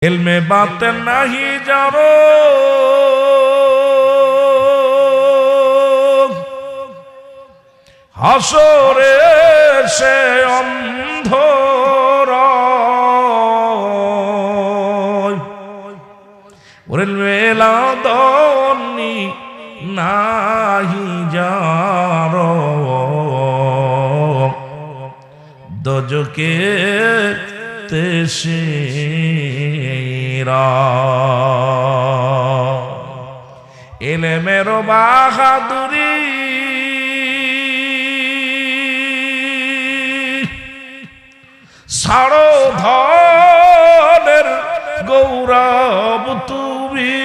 इल्मे बात नहीं जानो হাসরে সে অন্ধর ওরে মেলাদনি নাহি যার দোজকে তেশিরা ইলমের বাহাদুরি সারো ধনের গৌরব তুমি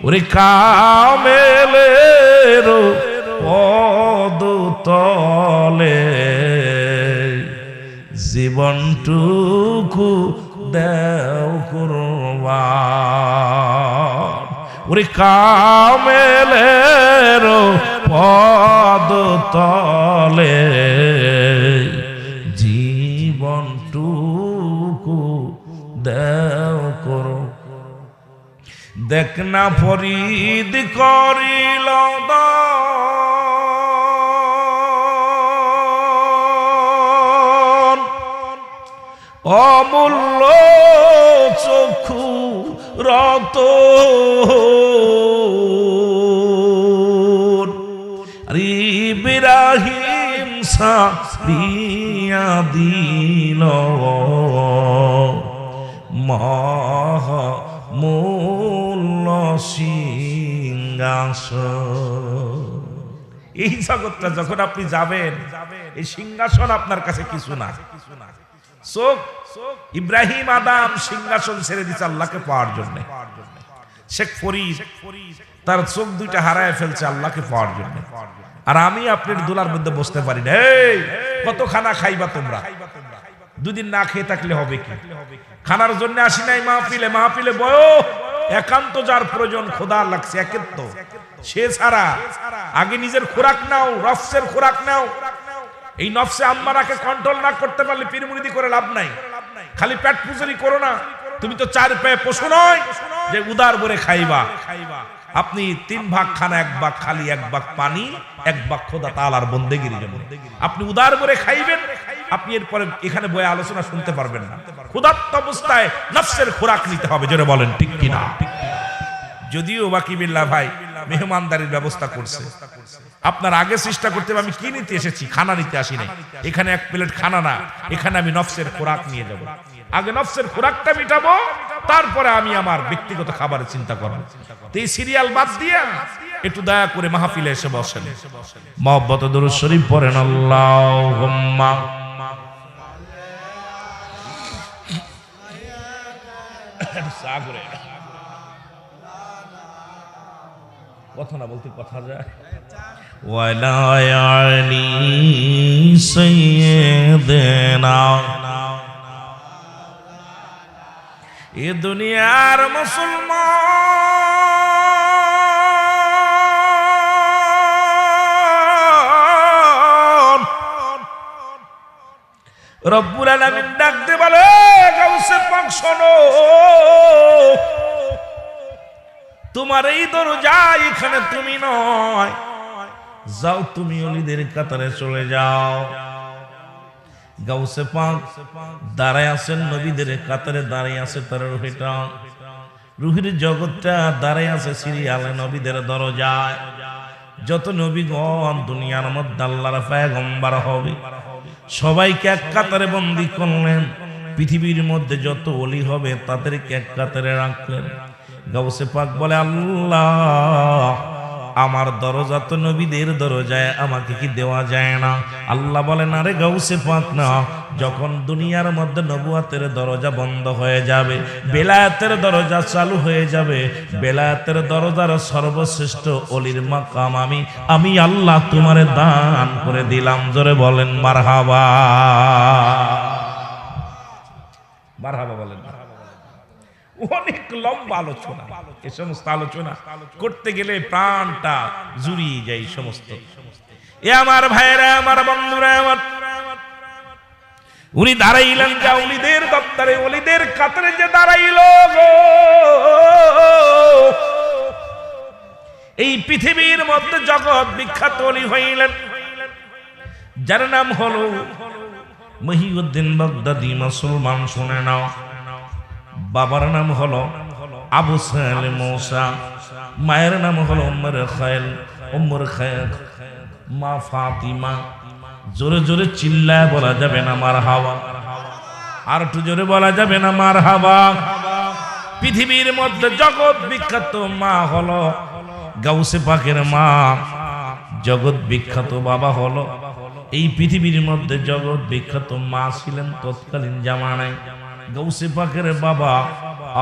ওরে কামেলের পদ তলে জীবনটুকু দেও কুরবান ওরে কামেলের পদ তলে জীবনটুকু দেও করো দেখ না ফরিদ করিল দান অমূল্য চক্ষু রত ইব্রাহিম সাবিয়া দিল মহামূল্য সিংহাসন এই জগৎটা যখন আপনি যাবেন এই সিংহাসন আপনার কাছে কিছু না চোখ ইব্রাহিম আদম সিংহাসন ছেড়ে দিচ্ছে আল্লাহকে পাওয়ার জন্য শেখ ফরিদ তার চোখ দুইটা হারায় ফেলছে আল্লাহকে পাওয়ার জন্য আর আমি আপনার দোলার মধ্যে বসতে পারি না এই কত খানা খাইবা তোমরা দুদিন না খেয়ে থাকলে হবে কি খানার জন্য আসি নাই মাহফিলে বয় একান্ত যার প্রয়োজন খোদা লাগছে একান্ত সে ছাড়া আগে নিজের খোরাক নাও নফসের খোরাক নাও এই নফসে আম্মারাকে কন্ট্রোল না করতে পারলে পীরমুরিদি করে লাভ নাই খালি পেট পুজরি করো না তুমি তো চার পায়ে পশু নয় যে উদার ভরে খাইবা আপনি 3 ভাগ খানা 1 ভাগ খালি 1 ভাগ পানি 1 ভাগ খোদা তাআলার বন্দেগীর জন্য আপনি উদার ভরে খাইবেন আপনি এরপরে এখানে বয়ে আলোচনা শুনতে পারবেন না ক্ষুধার্ত অবস্থায় নফসের খোরাক নিতে হবে জোরে বলেন ঠিক কিনা যদিও বাকি বিল্লাহ ভাই মেহমানদারির ব্যবস্থা করছে আপনার আগে চেষ্টা করতে আমি কি নিতে এসেছি খানা নিতে আসি নাই এখানে 1 প্লেট খানা না এখানে আমি নফসের খোরাক নিয়ে যাব আগে নফসের খোরাকটা মিটাবো তারপরে আমি আমার ব্যক্তিগত খাবারের চিন্তা করব তো এই সিরিয়াল বাদ দিয়ে একটু দয়া করে মাহফিলে এসে বসেন মহব্বত দরুদ শরীফ পড়েন আল্লাহুম্মা সাগরে কথা না বলতে কথা যায় ওয়ালা আলি সাইয়্যিদিনা এ দুনিয়ার মুসলমান রব্বুল আলামিন ডাক দে বলে গাউসে পাক শোনো তোমার এই দরজা এখানে তুমি নয় যাও তুমি ওলিদের কাতারে চলে যাও গাউসে পাক দাঁড়ায় আছেন নবীদের কাতারে দাঁড়িয়ে আছে তার রুহির জগৎটা দাঁড়ায় আছে সিরিয়ালে নবীদের দরজায় যত নবীগণ দুনিয়ার মধ্যে আল্লাহর পয়গম্বর হবে সবাইকে এক কাতারে বন্দী করলেন পৃথিবীর মধ্যে যত ওলি হবে তাদেরকে এক কাতারে রাখলেন গাউসে পাক বলে আল্লাহ আমার দরজা তো নবীদের দরজায় আমাকে কি দেওয়া যায় না আল্লাহ বলেন আরে গাউসে পাক না যখন দুনিয়ার মধ্যে নবুয়তের দরজা বন্ধ হয়ে যাবে বেলায়েতের দরজা চালু হয়ে যাবে বেলায়েতের দরজার সর্বশ্রেষ্ঠ ওলির মাকাম আমি আল্লাহ তোমারে দান করে দিলাম জোরে বলেন মারহাবা মারহাবা বলেন অনেক লম্বা আলোচনা এই সমস্ত আলোচনা করতে গেলে প্রাণটা জুড়িয়ে যায় সমস্ত এ আমার ভাইরা আমার বন্ধুরা আমার উনি দাঁড়াইলেন যা ওলিদের দপ্তরে ওলিদের কাতারে যে দাঁড়াইল গো, এই পৃথিবীর মধ্যে জগৎ বিখ্যাত ওলি হইলেন, যার নাম হলো মহিউদ্দিন বাগদাদি। মুসলমান শুনে নাও, বাবার নাম হলো আবু সালেম মুসা, মায়ের নাম হলো উম্মুর খায়র, মা ফাতিমা। জোরে জোরে চিল্লায় বলা যাবে না মারহাবা, আর একটু জোরে বলা যাবে না মারহাবা। পৃথিবীর মধ্যে জগৎ বিখ্যাত মা হলো গাউসে পাকের মা, জগৎ বিখ্যাত বাবা হলো, এই পৃথিবীর মধ্যে জগৎ বিখ্যাত মা ছিলেন তৎকালীন জামানায় গাউসে পাকের বাবা।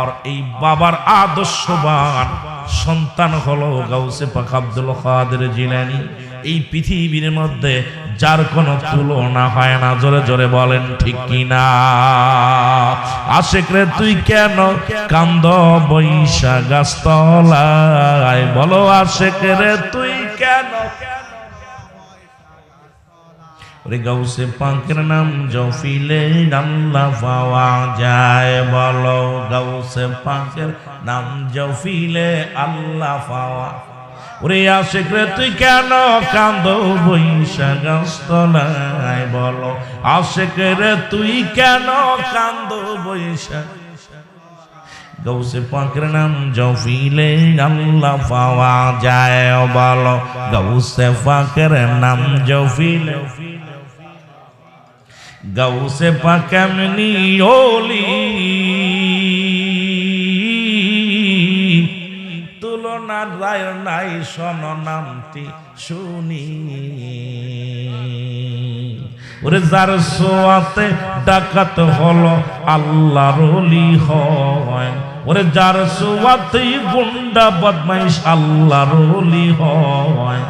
আর এই বাবার আদর্শবান সন্তান হলো গাউসে পাক আব্দুল কাদের জিলানী। এই পৃথিবীর মধ্যে যার কোনো তুলনা হয় না, জোরে জোরে বলেন ঠিক কিনা। আশেক রে তুই কেন কান্দ বৈশা গাছতলায়, বলো আশেক রে তুই কেন। গাউসে পাকের নাম জফিলে আল্লাহ পাওয়া যায়, বলো গাউসে পাকের নাম জফিলে আল্লাহ পাওয়া। ওরে আশেক রে তুই কেন কান্দ বৈশা গাছতলায়, বলো আশেক রে তুই কেন কান্দ বৈশা। গাউসে পাকের নাম জফিলে আল্লাহ পাওয়া যায়, বলো গাউসে পাকের নাম জফিলে। গাউসে পাক এমনি ওলি তুলনা রায় নাই, শোন নামটি শুনি। ওরে যার সোয়াতে ডাকাত হলো আল্লাহর ওলি হয়, ওরে যার সোয়াতে গুন্ডা বদমাইশ আল্লাহর ওলি হয়।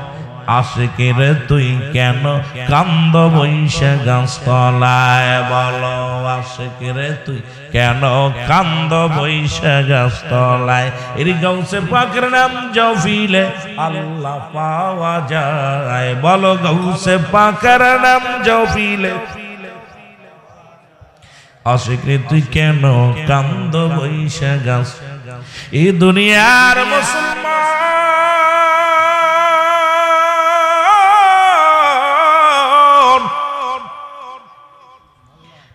আশেক রে তুই কেন কান্দ বৈশা গাছতলায়, বলো আশেক রে তুই কেন কান্দ বৈশা গাছতলায়। এর গাউসে পাকের নাম জফিলে আল্লাহ পাওয়া যায়, বলো গাউসে পাকের নাম জফিলে। আশেক রে তুই কেন কান্দ বৈশা গাছ। এই দুনিয়ার মুসলমান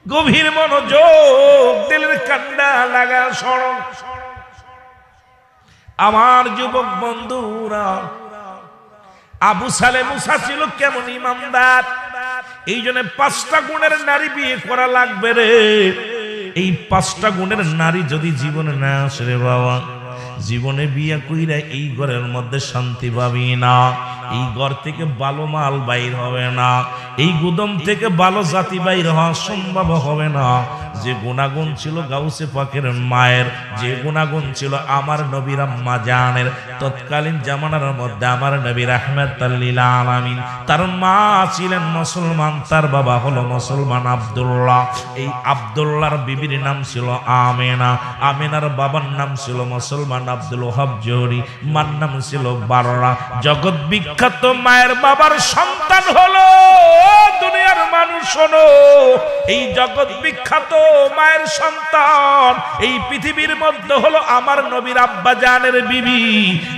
গভীর মনোযোগ দিলের কান্না লাগা সড়ক। আমার যুবক বন্ধুরা, আবু সালেম মুসা ছিল কেমন ইমানদার, এই জন্য 5টা গুণের নারী বিয়ে করা লাগবে রে। এই 5টা গুণের নারী যদি জীবনে না আসে রে বাবা, জীবনে বিয়ে কইরা এই ঘরের মধ্যে শান্তি পাবি না। এই ঘর থেকে ভালো মাল বাইর হবে না, এই গুদম থেকে ভালো জাতি বাইর হওয়া সম্ভব হবে না। যে গুণাগুণ ছিল গাউসে পাকের মায়ের, যে গুণাগুণ ছিল আমার নবীর আম্মা জানের, তৎকালীন জামানার মধ্যে আমার নবী রাহমাতুল লিল আলামিন, তার মা ছিলেন মুসলমান, তার বাবা হলো মুসলমান আব্দুল্লাহ। এই আব্দুল্লাহর বিবির নাম ছিল আমেনা, আমেনার বাবার নাম ছিল মুসলমান আব্দুল ওহাব জোহরি, মার নাম ছিল বাররা। জগৎ বিখ্যাত মায়ের বাবার সন্তান হলো দুনিয়ার মানুষ। শোনো, এই জগৎ বিখ্যাত মায়ের সন্তান এই পৃথিবীর মধ্যে হলো আমার নবীর আব্বা জানের বিবি।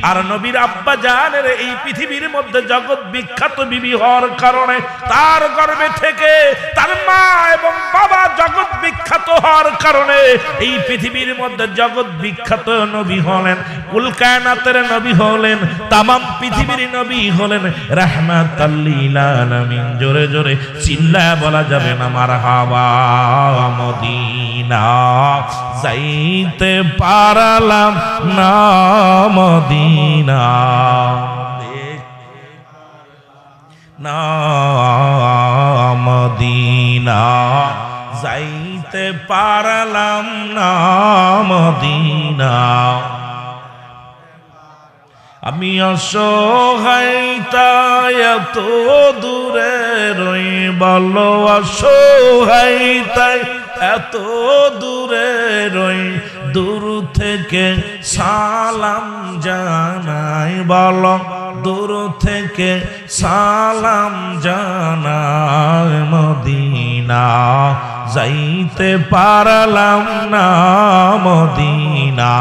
আর নবীর আব্বা জানের এই পৃথিবীর মধ্যে জগৎ বিখ্যাত বিবি হওয়ার কারণে তার গর্ভে থেকে তার মা এবং বাবা জগৎ বিখ্যাত হওয়ার কারণে এই পৃথিবীর মধ্যে জগৎ বিখ্যাত নবী হলেন, কুল কায়নাতের নবী হলেন, তামাম পৃথিবীর নবী হলেন রাহমাতাল লিল আলামিন। জোরে জোরে চিল্লা বলা যাবে না মারহাবা। মদিনা যাইতে পারলাম না, মদিনা না, মদিনা যাইতে পারলাম না, মদিনা। আমি অসহায় তাই এত দূরে রই, বলো অসহায় তাই এত দূরে রই, দূর থেকে সালাম জানাই, বলো দূর থেকে সালাম জানাই। মদিনা যাইতে পারলাম না মদিনা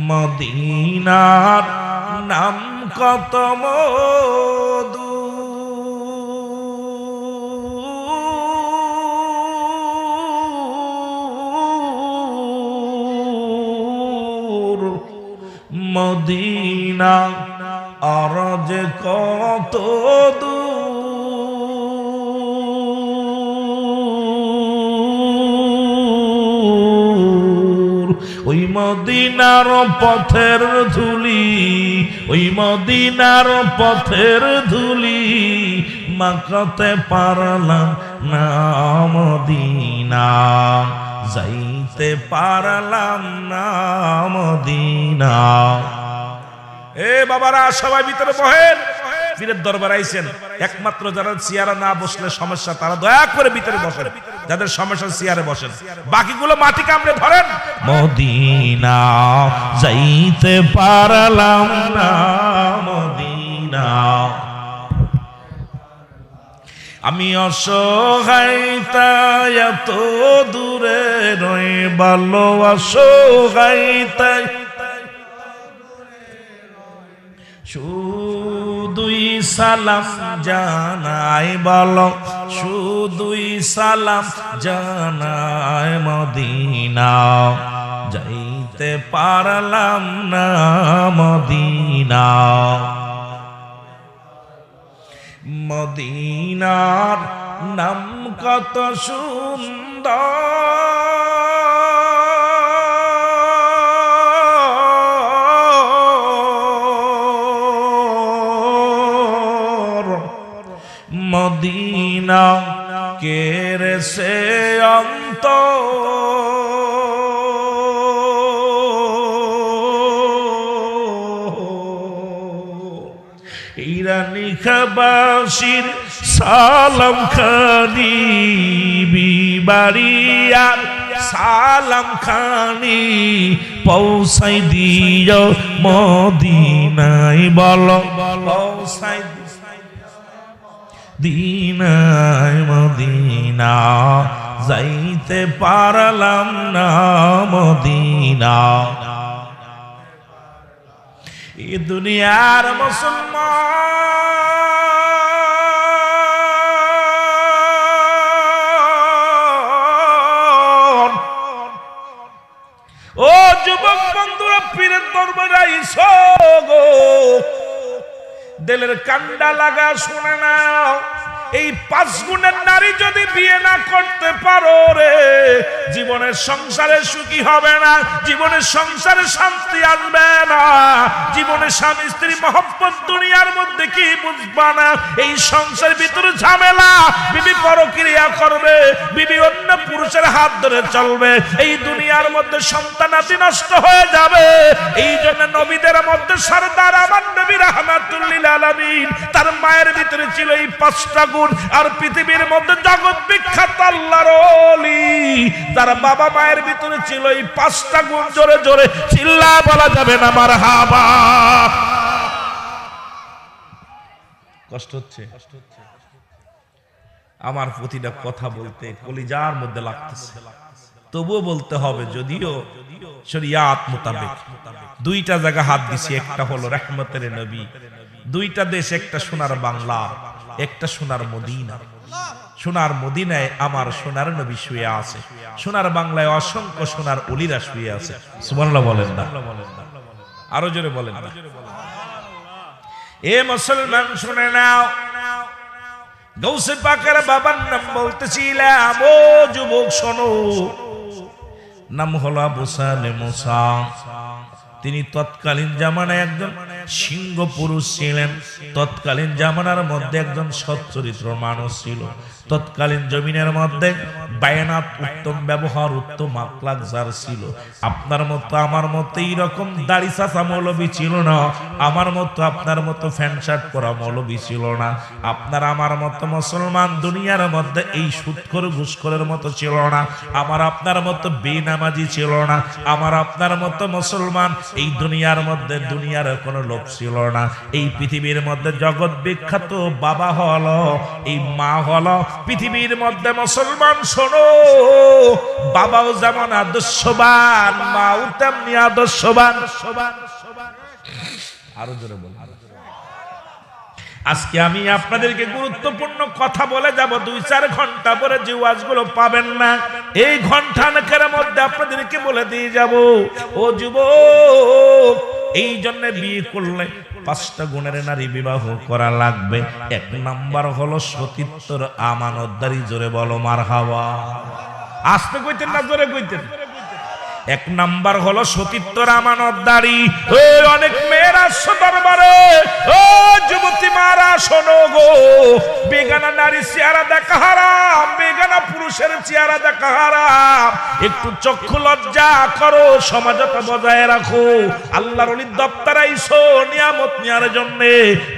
মদিনার নাম কত মধু মদিনা আর যে কত দূর ওই মদিনার পথের ধুলি ওই মদিনার পথের ধুলি মাখতে পারলাম না মদিনা যাইতে পারলাম না মদিনা এ বাবারা সবাই ভিতরে বহেন পীরের দরবার আইছেন একমাত্র যারা চেয়ারে না বসলে সমস্যা তারা দয়া করে ভিতরে বসেন যাদের সমস্যা চেয়ারে বসেন বাকিগুলো মাটি কামড়ে ধরেন মদিনা যাইতে পারলাম না মদিনা আমি অসহায় তাই এত দূরে রই ভালো অসহায় তাই শুধুই সালাম জানাই বলো শুধুই সালাম জানাই মদিনা যাইতে পারলাম না মদিনা মদিনার নাম কত সুন্দর মদিনা কেরে সে ইরানি খাবাসির সালাম খানি বিবাড়িয়ার সালাম খানি পৌঁছাই দিও মদিনায় বলো পৌঁছাই দিনায় মদিনা যাইতে পারলাম না মদিনা এ দুনিয়ার মুসলমান ও যুবক বন্ধুরা পীরের দরবারে আইছো গো দিলের কান্ডা লাগা শুনে নাও এই 5 গুণের নারী যদি বিয়ে না করতে পারো রে জীবনের সংসারে সুখী হবে না জীবনের সংসারে শান্তি আসবে না জীবনে স্বামী স্ত্রী মহব্বত দুনিয়ার মধ্যে কি বুঝবা না এই সংসারের ভিতরে ঝামেলা বিবি পরক্রিয়া করবে বিবি অন্য পুরুষের হাত ধরে চলবে এই দুনিয়ার মধ্যে সন্তানাদি নষ্ট হয়ে যাবে এই জন্য নবীদের মধ্যে সরদার আমার নবী রাহমাতুল লিল আলামিন তার মায়ের ভিতরে ছিল এই 5টা গুণ আর পৃথিবীর মধ্যে জগৎ বিখ্যাত আল্লাহর ওলি যার বাবা মায়ের ভিতরে ছিল এই 5টা গুণ জোরে জোরে চিল্লা বলা যাবে না মারহাবা কষ্ট হচ্ছে আমার প্রতিটা কথা বলতে কলিজার মধ্যে লাগতেছে তবুও বলতে হবে যদিও শরিয়াত মোতাবেক 2টা জায়গা হাত দিছি একটা হলো রহমতের নবী 2টা দেশ একটা সোনার বাংলা একটা সোনার মদিনা সোনার মদিনায় আমার সোনার নবী শুয়ে আছে সোনার বাংলায় অসংখ্য সোনার ওলিরা শুয়ে আছে সুবহানাল্লাহ বলেন না আরো জোরে বলেন না এ মুসলমান শুনে নাও গৌসে পাকের বাবার নাম বলতেছিলাম ও যুবক শোনো নাম হলো আবু সালেহ মুসা তিনি তৎকালীন জামানায় একজন সিংহ পুরুষ ছিলেন তৎকালীন জামানার মধ্যে একজন সৎ চরিত্র মানুষ ছিল তৎকালীন জমিনের মধ্যে বায়নাত উত্তম ব্যবহার উত্তম আকলাক যার ছিল আপনার মতো আমার মতো এইরকম দাড়ি চাচা মৌলবী ছিল না আমার মতো আপনার মতো প্যান্ট শার্ট পরা মৌলবী ছিল না আপনার আমার মতো মুসলমান দুনিয়ার মধ্যে এই সুদখোর ঘুষখোরের মতো ছিল না আমার আপনার মতো বেনামাজি ছিল না আমার আপনার মতো মুসলমান এই দুনিয়ার মধ্যে দুনিয়ার কোনো লোক ছিল না। এই পৃথিবীর মধ্যে জগৎ বিখ্যাত বাবা হলো, এই মা হলো পৃথিবীর মধ্যে মুসলমান। শোনো, বাবাও যেমন আদর্শবান, মাও তেমনি আদর্শবান। আরো জোরে বল। আজকে আমি আপনাদেরকে গুরুত্বপূর্ণ কথা বলে যাব, 2-4 ঘন্টা পরে যে ওয়াজগুলো পাবেন না, এই ঘন্টাখানেকের মধ্যে আপনাদেরকে বলে দিয়ে যাব। ও যুবক, এই জন্য বিয়ে করলে 5টা গুণের নারী বিবাহ করা লাগবে। 1 নাম্বার হলো সতীত্বর আমানতদারি। জোরে বলো মারহাবা। আস্তে কইতেন না জোরে কইতেন? 1 নাম্বার হলো সতীত্বর আমানতদারি। অনেক মেয়েরা দরবারে, ও যুবতী মারা শোনো গো, বেগানা নারী চেহারা দেখা হারাম, বেগানা পুরুষের চেহারা দেখা হারাম। একটু চক্ষু লজ্জা করো, সমাজতা বজায় রাখো। আল্লাহর ওলির দপ্তরে আইছো নিয়ামত নেওয়ার জন্য,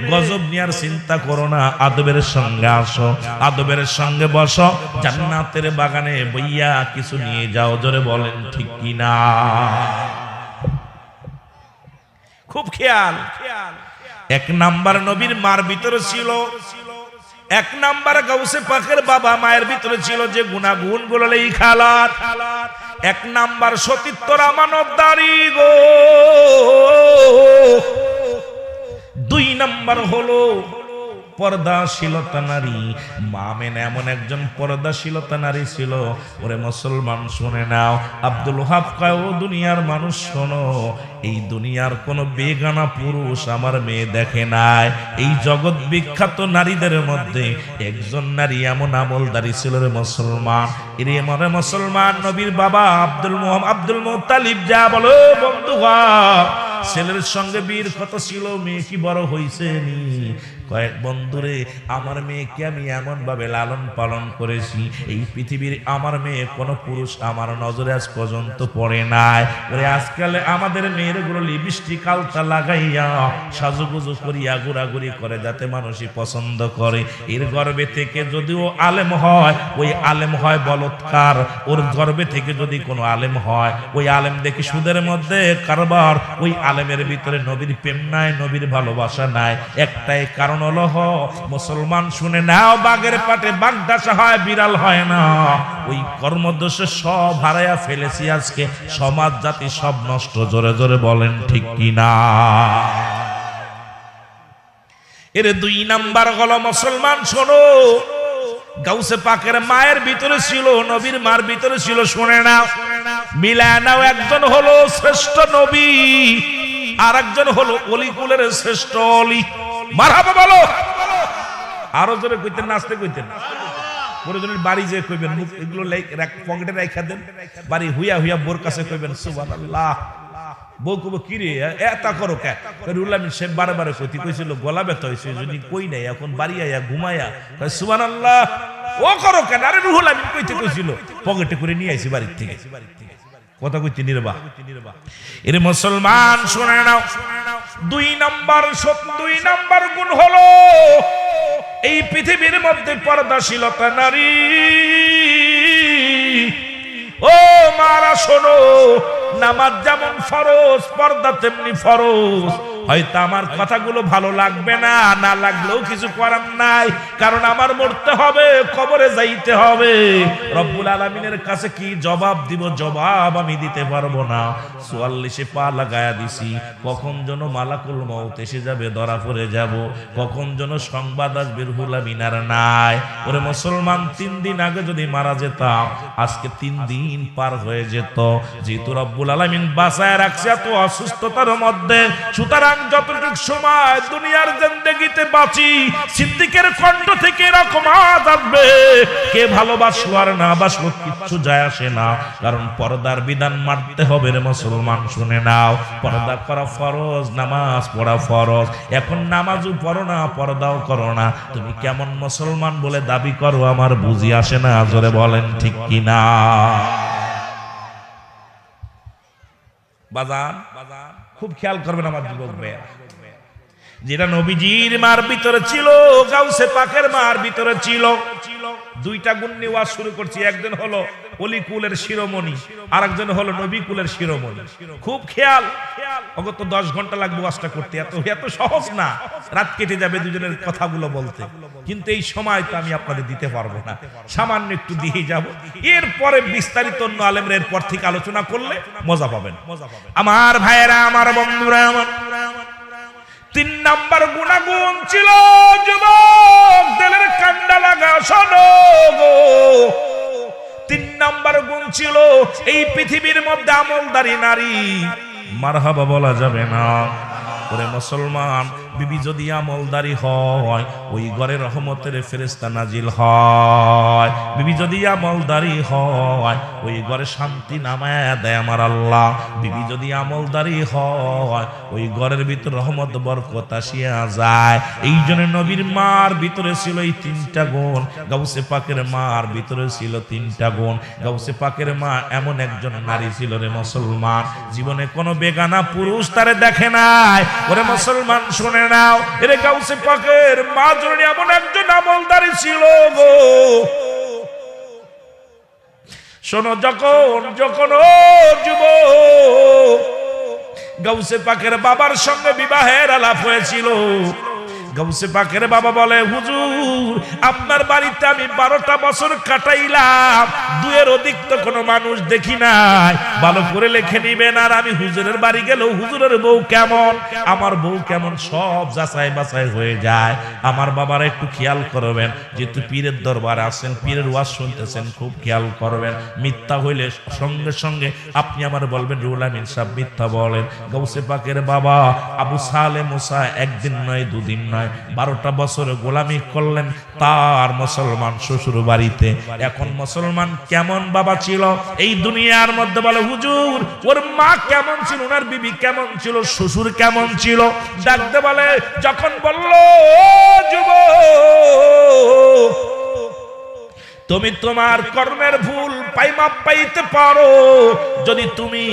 গজব নেওয়ার চিন্তা করো না। আদবের সঙ্গে আসো, আদবের সঙ্গে বসো, জান্নাতের বাগানে বইয়া কিছু নিয়ে যাও। জোরে বলেন ঠিক কি না? খুব খেয়াল। 1 নাম্বার নবীর মার ভিতরে ছিল, 1 নাম্বার গাউসে পাকের বাবা মায়ের ভিতরে ছিল যে গুণাগুণ গুলো লেখালাত। 1 নাম্বার সতীত্বর আমানতদারি গো। 2 নাম্বার হলো পর্দাশীলতা নারী। মা মেনে এমন একজন পর্দাশীলতা নারী ছিল। ওরে মুসলমান শুনে নাও, আব্দুল ওহাব কয়, ও দুনিয়ার মানুষ শোনো, এই দুনিয়ার কোন বেগানা পুরুষ আমার মেয়ে দেখে নাই। এই জগৎ বিখ্যাত নারীদের মধ্যে একজন নারী এমন আমলদারি ছিল রে মুসলমান। এরে মনে মুসলমান, নবীর বাবা আব্দুল মুত্তালিব যা বলো বন্ধুরা, ছেলের সঙ্গে বীর কত ছিল, মেয়ে কি বড় হইছে নি? কয়েক বন্ধুরে, আমার মেয়েকে আমি এমন ভাবে লালন পালন করেছি, এই পৃথিবীর আমার মেয়ে কোন পুরুষ আমার নজরে আজ পর্যন্ত পড়ে নাই। ওরে আজকাল আমাদের মেয়েরগুলো লিপস্টিক আলতা লাগাইয়া সাজুগুজু করিয়া ঘোরাঘুরি করে যাতে মানুষই পছন্দ করে। এর গর্বে থেকে যদিও আলেম হয়, ওই আলেম হয় বলৎকার। ওর গর্বে থেকে যদি কোনো আলেম হয়, ওই আলেম দেখি সুদের মধ্যে কারবার। ওই আলেমের ভিতরে নবীর প্রেম নাই, নবীর ভালোবাসা নাই। একটাই কারণ হলো, মুসলমান শুনে নাও, বাঘের পাটে বাঘ ডাসা হয়, বিড়াল হয় না। ওই কর্মদোষে সব হারাইয়া ফেলেছি আজকে, সমাজ জাতি সব নষ্ট। জোরে জোরে বলেন ঠিক কিনা? এর 2 নাম্বার হলো মুসলমান শোনো, গাউসে পাকের মায়ের ভিতরে ছিল, নবীর মার ভিতরে ছিল। শুনে নাও, মিলায় নাও। একজন হলো শ্রেষ্ঠ নবী, আর একজন হলো অলিকুলের শ্রেষ্ঠ অলি। মারহাবা বলো। আরো জোরে কইতেন, নাচতে কইতেন। প্রয়োজনের বাড়ি যে কইবেন, মুখ এগুলো পকেটে রাখা দেন, বাড়ি হুইয়া হুইয়া বোর কাছে কইবেন সুবহানাল্লাহ। বউ কব কি রে এটা করো কে? রুহুল আমিন সে বারে বারে কইতে কইছিল গলা ব্যথা হইছে, যদি কই নাই, এখন বাড়ি আইয়া ঘুমাইয়া কয় সুবহানাল্লাহ। ও করো কেন? আরে রুহুল আমিন কইতে কইছিল, পকেটে করে নিয়ে আইছি বাড়ি থেকে। কথা কইতে নির্বাহ। এর মুসলমান শুনে নাও, 2 নাম্বার গুণ হলো এই পৃথিবীর মধ্যে পর্দাশীলতা নারী। ও মারা শোনো, নামাজ যেমন ফরজ, পর্দা তেমনি ফরজ। হয়তো আমার কথাগুলো ভালো লাগবে না, না লাগলেও কিছু করার নাই, কারণ আমার মরতে হবে, কবরে যাইতে হবে। রব্বুল আলামিনের কাছে কি জবাব দিব? জবাব আমি দিতে পারবো না। 44 পা লাগায়া দিছি, কখন যেন মালাকুল মউত এসে যাবে, ধরা পড়ে যাব, কখন যেন সংবাদ আসবে রুহুল আমিন আর নাই। ওরে মুসলমান, 3 দিন আগে যদি মারা যেতাম, আজকে 3 দিন পার হয়ে যেত। যেহেতু রব্বুল আলামিন বাঁচায় রাখছে এত অসুস্থতার মধ্যে, সুতরাং যতটুকু সময় দুনিয়ার জিন্দেগিতে বাঁচি, সিদ্দিকের কণ্ঠ থেকে এরকম আওয়াজ আসবে, কে ভালোবাসলো আর না বাসলো কিচ্ছু যায় আসে না, কারণ পর্দার বিধান মানতে হবে রে মুসলমান। শুনে নাও, পর্দা করা ফরজ, নামাজ পড়া ফরজ। এখন নামাজও পড়ো না, পর্দাও করো না, তুমি কেমন মুসলমান বলে দাবি করো? আমার বুঝি আসে না। জোরে বলেন ঠিক কিনা? বাজান খুব খেয়াল করবেন আমার যুবক ভাইয়া, যেটা নবীজির মার ভিতরে ছিল, গাউসে পাকের মার ভিতরে ছিল, দুইটা গুণ নিয়ে ওয়াজ শুরু করছি। একজন হলো অলি কুলের শিরোমণি, আর একজন হলো নবী কুলের শিরোমণি। খুব খেয়াল, অগত 10 ঘন্টা লাগবে ওয়াজটা করতে, এত সহজ না, রাত কেটে যাবে দুজনের কথাগুলো বলতে। কিন্তু এই সময় তো আমি আপনাদের দিতে পারবো না, সামান্য একটু দিয়ে যাব। এরপরে বিস্তারিত অন্য আলেমরা এরপর থেকে আলোচনা করলে মজা পাবেন। আমার ভাইয়েরা, আমার বন্ধুরা, আমার 3 নাম্বার গুণাগুণ ছিল যুবক, দিলের কান্ডা লাগা শোনো গো। 3 নাম্বার গুণ ছিল এই পৃথিবীর মধ্যে আমলদারি নারী মারহাবা বলা যাবে না। ওরে মুসলমান, বিবি যদি আমলদারি হয় ওই ঘরে রহমতের ফেরেশতা নাজিল হয়। বিবি যদি আমলদারি হয় ওই ঘরে শান্তি নামায়া দেয় আমার আল্লাহ। বিবি যদি আমলদারি হয় ওই ঘরের ভিতর রহমত বরকত আসিয়া যায়। এই জন্য নবীর মার ভিতরে ছিল এই 3টা গুণ, গাউসে পাকের মার ভিতরে ছিল 3টা গুণ। গাউসে পাকের মা এমন একজন নারী ছিল রে মুসলমান, জীবনে কোনো বেগানা পুরুষ তারে দেখে নাই। ওরে মুসলমান শুনে নাও, এরে গাউসে পাকের মা জননী এমন একজন আমলদারি ছিল গো। শোনো, যখন ও যুবক গাউসে পাকের বাবার সঙ্গে বিবাহের আলাপ হয়েছিল, গাউসে পাকের বাবা বলে, হুজুর আপনার বাড়িতে আমি 12টা বছর কাটাইলাম, 2-এর অধিক তো কোনো মানুষ দেখি নাই, ভালো করে লিখে নিবেন। আর আমি হুজুরের বাড়ি গেলেও হুজুরের বউ কেমন, আমার বউ কেমন, সব যাচাই বাছাই হয়ে যায়। আমার বাবারা একটু খেয়াল করবেন, যেহেতু পীরের দরবারে আছেন, পীরের ওয়াজ শুনতেছেন, খুব খেয়াল করবেন। মিথ্যা হইলে সঙ্গে সঙ্গে আপনি আমার বলবেন রুহুল আমিন সাহেব মিথ্যা বলেন। গাউসে পাকের বাবা আবু সালে মুসা একদিন নয় 2 দিন নয় 12টা বছর গোলামি করলেন তার মুসলমান শ্বশুর বাড়িতে। এখন মুসলমান কেমন বাবা ছিল এই দুনিয়ার মধ্যে, বলে হুজুর ওর মা কেমন ছিল, ওনার বিবি কেমন ছিল, শ্বশুর কেমন ছিল, ডাকতে বলে, যখন বলল যুবক তুমি তোমার কর্মের ভুল মাপ পাইতে পারো যদি তুমি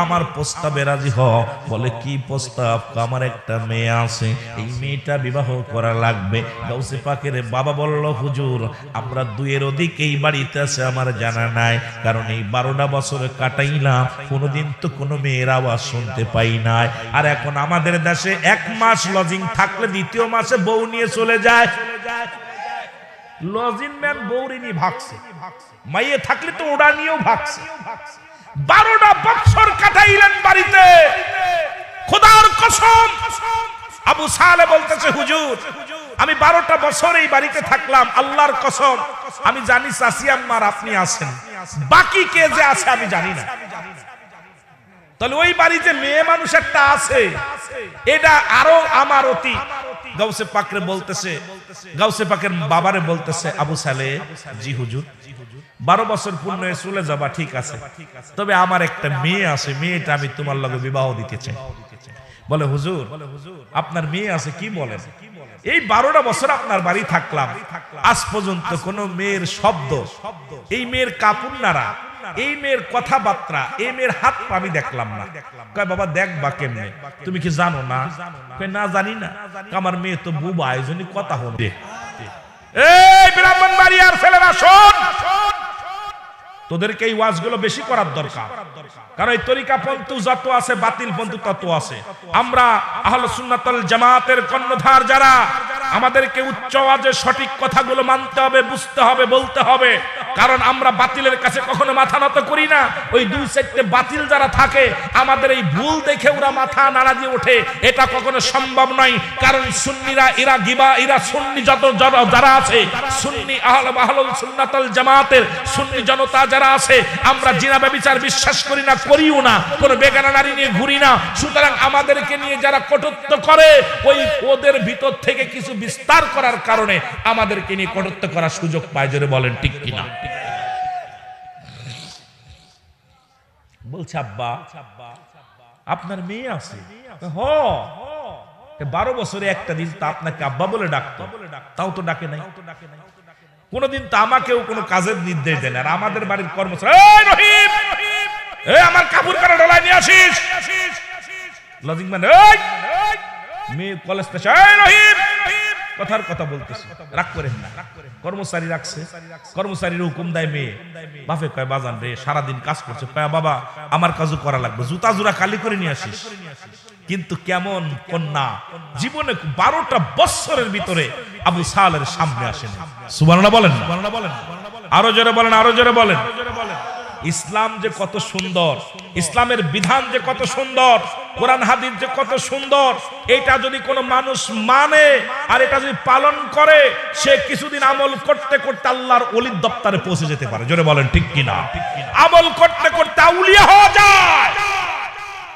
আমার প্রস্তাবে রাজি হও। বলে কি প্রস্তাব? আমার একটা মেয়ে আছে, এই মেয়েটা বিবাহ করা লাগবে। গাউসে পাকের বাবা বলল, হুজুর আমরা 2-এর অধিক এই বাড়িতে আছে আমার জানা নাই, কারণ এই 12টা বছর কাটাইলাম, কোনোদিন তো কোনো মেয়ের আওয়াজ শুনতে পাই নাই। আর এখন আমাদের দেশে 1 মাস লজিং থাকলে 2য় মাসে বউ নিয়ে চলে যায়। লজিং ম্যান বউরি নিয়ে ভাগছে, মাইয়ে থাকলে তো ওরা নিয়েও ভাগছে। 12টা বছর কাটাইলেন বাড়িতে, খোদার কসম। আবু সালে বলতেছে, হুজুর আমি 12টা বছর এই বাড়িতে থাকলাম, আল্লাহর কসম আমি জানি চাচি আম্মার আপনি আছেন, বাকি কে যে আছে আমি জানি না। তাহলে ওই বাড়িতে মেয়ে মানুষ একটা আছে, এটা আরো আমার অতি। গাউসে পাকরে বলতেছে, গাউসে পাকের বাবারে বলতেছে, আবু সালে জি হুজুর 12 বছর পূর্ণ হয়ে চলে যাবা, ঠিক আছে, তবে আমার একটা মেয়ে আছে, মেয়েটা আমি তোমার লগে বিবাহ দিতে চাই। বলে হুজুর আপনার মেয়ে আছে, কি বলেন? এই 12টা বছর আপনার বাড়ি থাকলাম, আজ পর্যন্ত কোন মেয়ের শব্দ, এই মেয়ের কাপড় নাড়া, এই মেয়ের কথাবার্তা, এই মেয়ের হাত পা আমি দেখলাম না। কয় বাবা দেখবা কেমনে, তুমি কি জানো না? কয় না জানি না। আমার মেয়ে তো বুবা, এজন্যই কথা হবে। এই ব্রাহ্মণবাড়িয়ার ছেলেরা শোন, তোদেরকে এই ওয়াজগুলো বেশি করার দরকার, কারণ এই তরিকা পন্থী যত আছে বাতিল পন্থী তত আছে। আমরা আহলে সুন্নাত ওয়াল জামাতের কর্ণধার যারা, আমাদেরকে উচ্চ আওয়াজে সঠিক কথাগুলো মানতে হবে, বুঝতে হবে, বলতে হবে, কারণ আমরা বাতিলের কাছে কখনো মাথা নত করি না। ওই 2-4টে বাতিল যারা থাকে আমাদের এই ভুল দেখে ওরা মাথা নাড়া দিয়ে ওঠে, এটা কখনো সম্ভব নয়। কারণ সুন্নিরা এরা গিবা, এরা সুন্নি যত যারা আছে, সুন্নি আহলে সুন্নাত ওয়াল জামাতের সুন্নি জনতা যারা আছে, আমরা জিনা ব্যভিচার বিশ্বাস করি না, করিও না, কোন বেগানা নারী নিয়ে ঘুরি না। সুতরাং আমাদেরকে নিয়ে যারা কটূক্ত করে, ওই ওদের ভিতর থেকে কিছু বিস্তার করার কারণে আমাদেরকে নিয়ে কটূক্ত করার সুযোগ পায়। জোরে বলেন ঠিক কিনা? বলছে আব্বা আপনার মেয়ে আছে? হ 12 বছরে একটা দিন তা আপনাকে আব্বা বলে ডাকতো, তাও তো ডাকে নাই। কোনদিন তো আমাকেও কোনো কাজের নির্দেশ দেন। আর আমাদের বাড়ির কর্মচারী, এই রহিম, এই আমার কাপড় কাটা ডলায় নিয়ে আসিস। লজিং ম্যান, এই মেয়ে কলেজ থেকে, এই রহিম কথার কথা বলতেছি, রাগ করেন না। কর্মচারী রাখছে, কর্মচারীর হুকুম দেয় মেয়ে, বাপে কয় বাজান রে সারাদিন কাজ করছে, কয় বাবা আমার কাজও করা লাগবে, জুতা জোড়া খালি করে নিয়ে আসিস। কিন্তু কেমন কন্যা জীবনে 12টা বছরের ভিতরে আবু সালের সামনে আসেন। সুবহানাল্লাহ বলেন, আরো জোরে বলেন, আরো জোরে বলেন। ইসলাম যে কত সুন্দর, ইসলামের বিধান যে কত সুন্দর, কোরআন হাদিস যে কত সুন্দর, এটা যদি কোনো মানুষ মানে আর এটা যদি পালন করে, সে কিছুদিন আমল করতে করতে আল্লাহর ওলির দপ্তরে পৌঁছে যেতে পারে। জোরে বলেন ঠিক কিনা? আমল করতে করতে আউলিয়া হওয়া যায়।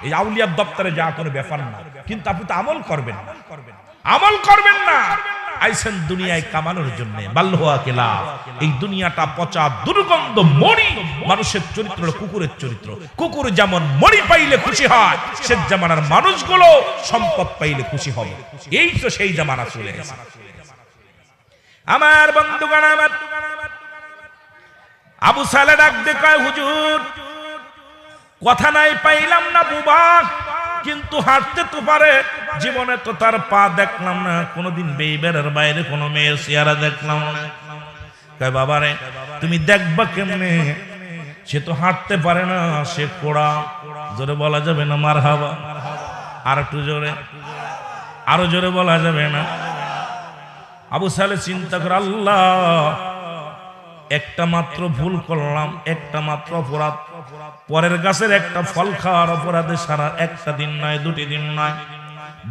এই আউলিয়ার দপ্তরে যা কোনো ব্যাপার না, কিন্তু আপনি তো আমল করবেন না, আমল করবেন না। আইসেন দুনিয়ায় কামানোর জন্য, বাল্লুয়া কেলা। এই দুনিয়াটা পচা দুর্গন্ধ মরি। মানুষের চরিত্র কুকুরের চরিত্র। কুকুর যেমন মরি পাইলে খুশি হয়, সে জামানার মানুষগুলো সম্পদ পাইলে খুশি হবে। এই তো সেই জামানা চলে গেছে। আমার বন্ধুগণ, আমার আবু সালে ডাক দেখায়, হুজুর কথা নাই পাইলাম না বুবা, কিন্তু হাঁটতে তো পারে। জীবনে তো তার পা দেখলাম না, কোনোদিন বেইবেরের বাইরে কোনো মেয়ের চেহারা দেখলাম না। কয় বাবারে তুমি দেখবা কেমনে, সে তো হাঁটতে পারে না, সে কোড়া। জোরে বলা যাবে না মারহাবা? আর একটু জোরে, আরো জোরে বলা যাবে না? আবু সালে চিন্তা করে, আল্লাহ একটা মাত্র ভুল করলাম, একটা মাত্র অপরাধ, পরের গাছের একটা ফল খাওয়ার অপরাধে সারা একটা দিন নয়, 2টি দিন নয়,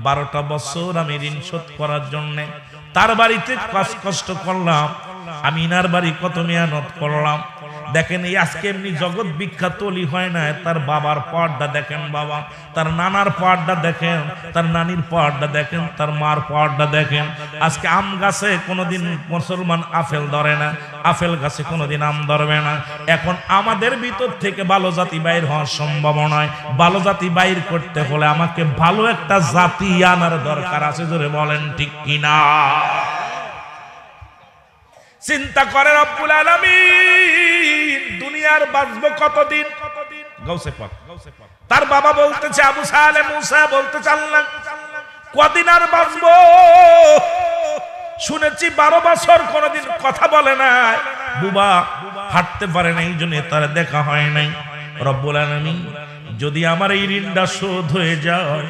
12টা বছর আমি ঋণ শোধ করার জন্য তার বাড়িতে কষ্ট করলাম। আমি ইনার বাড়ি কত মেহনত করলাম। দেখেন এই আজকে এমনি জগৎ বিখ্যাত অলি হয় না, তার বাবার পাহাড়টা দেখেন বাবা, তার নানার পাহাড়টা দেখেন, তার নানির পাহাড়টা দেখেন, তার মার পাহাড়টা দেখেন। আজকে আম গাছে কোনোদিন মুসলমান আপেল ধরে না, আপেল গাছে কোনোদিন আম ধরবে না। এখন আমাদের ভিতর থেকে ভালো জাতি বাইর হওয়ার সম্ভব নয়। ভালো জাতি বাইর করতে হলে আমাকে ভালো একটা জাতি আনার দরকার আছে। জোরে বলেন ঠিক কিনা? চিন্তা করে রব্বুল আলামিন দুনিয়ার বাঁচবো কতদিন? গাউসে পাক তার বাবা বলতেছে, আবু সালে মুসা বলতেছে, আল্লাহ কদিন আর বাঁচবো? শুনেছি 12 বছর কোনদিন কথা বলে নাই, বুবা হাঁটতে পারে না, এই জন্য তার দেখা হয় নাই। রব্বুল আলামিন যদি আমার এই ঋণটা শোধ হয়ে যায়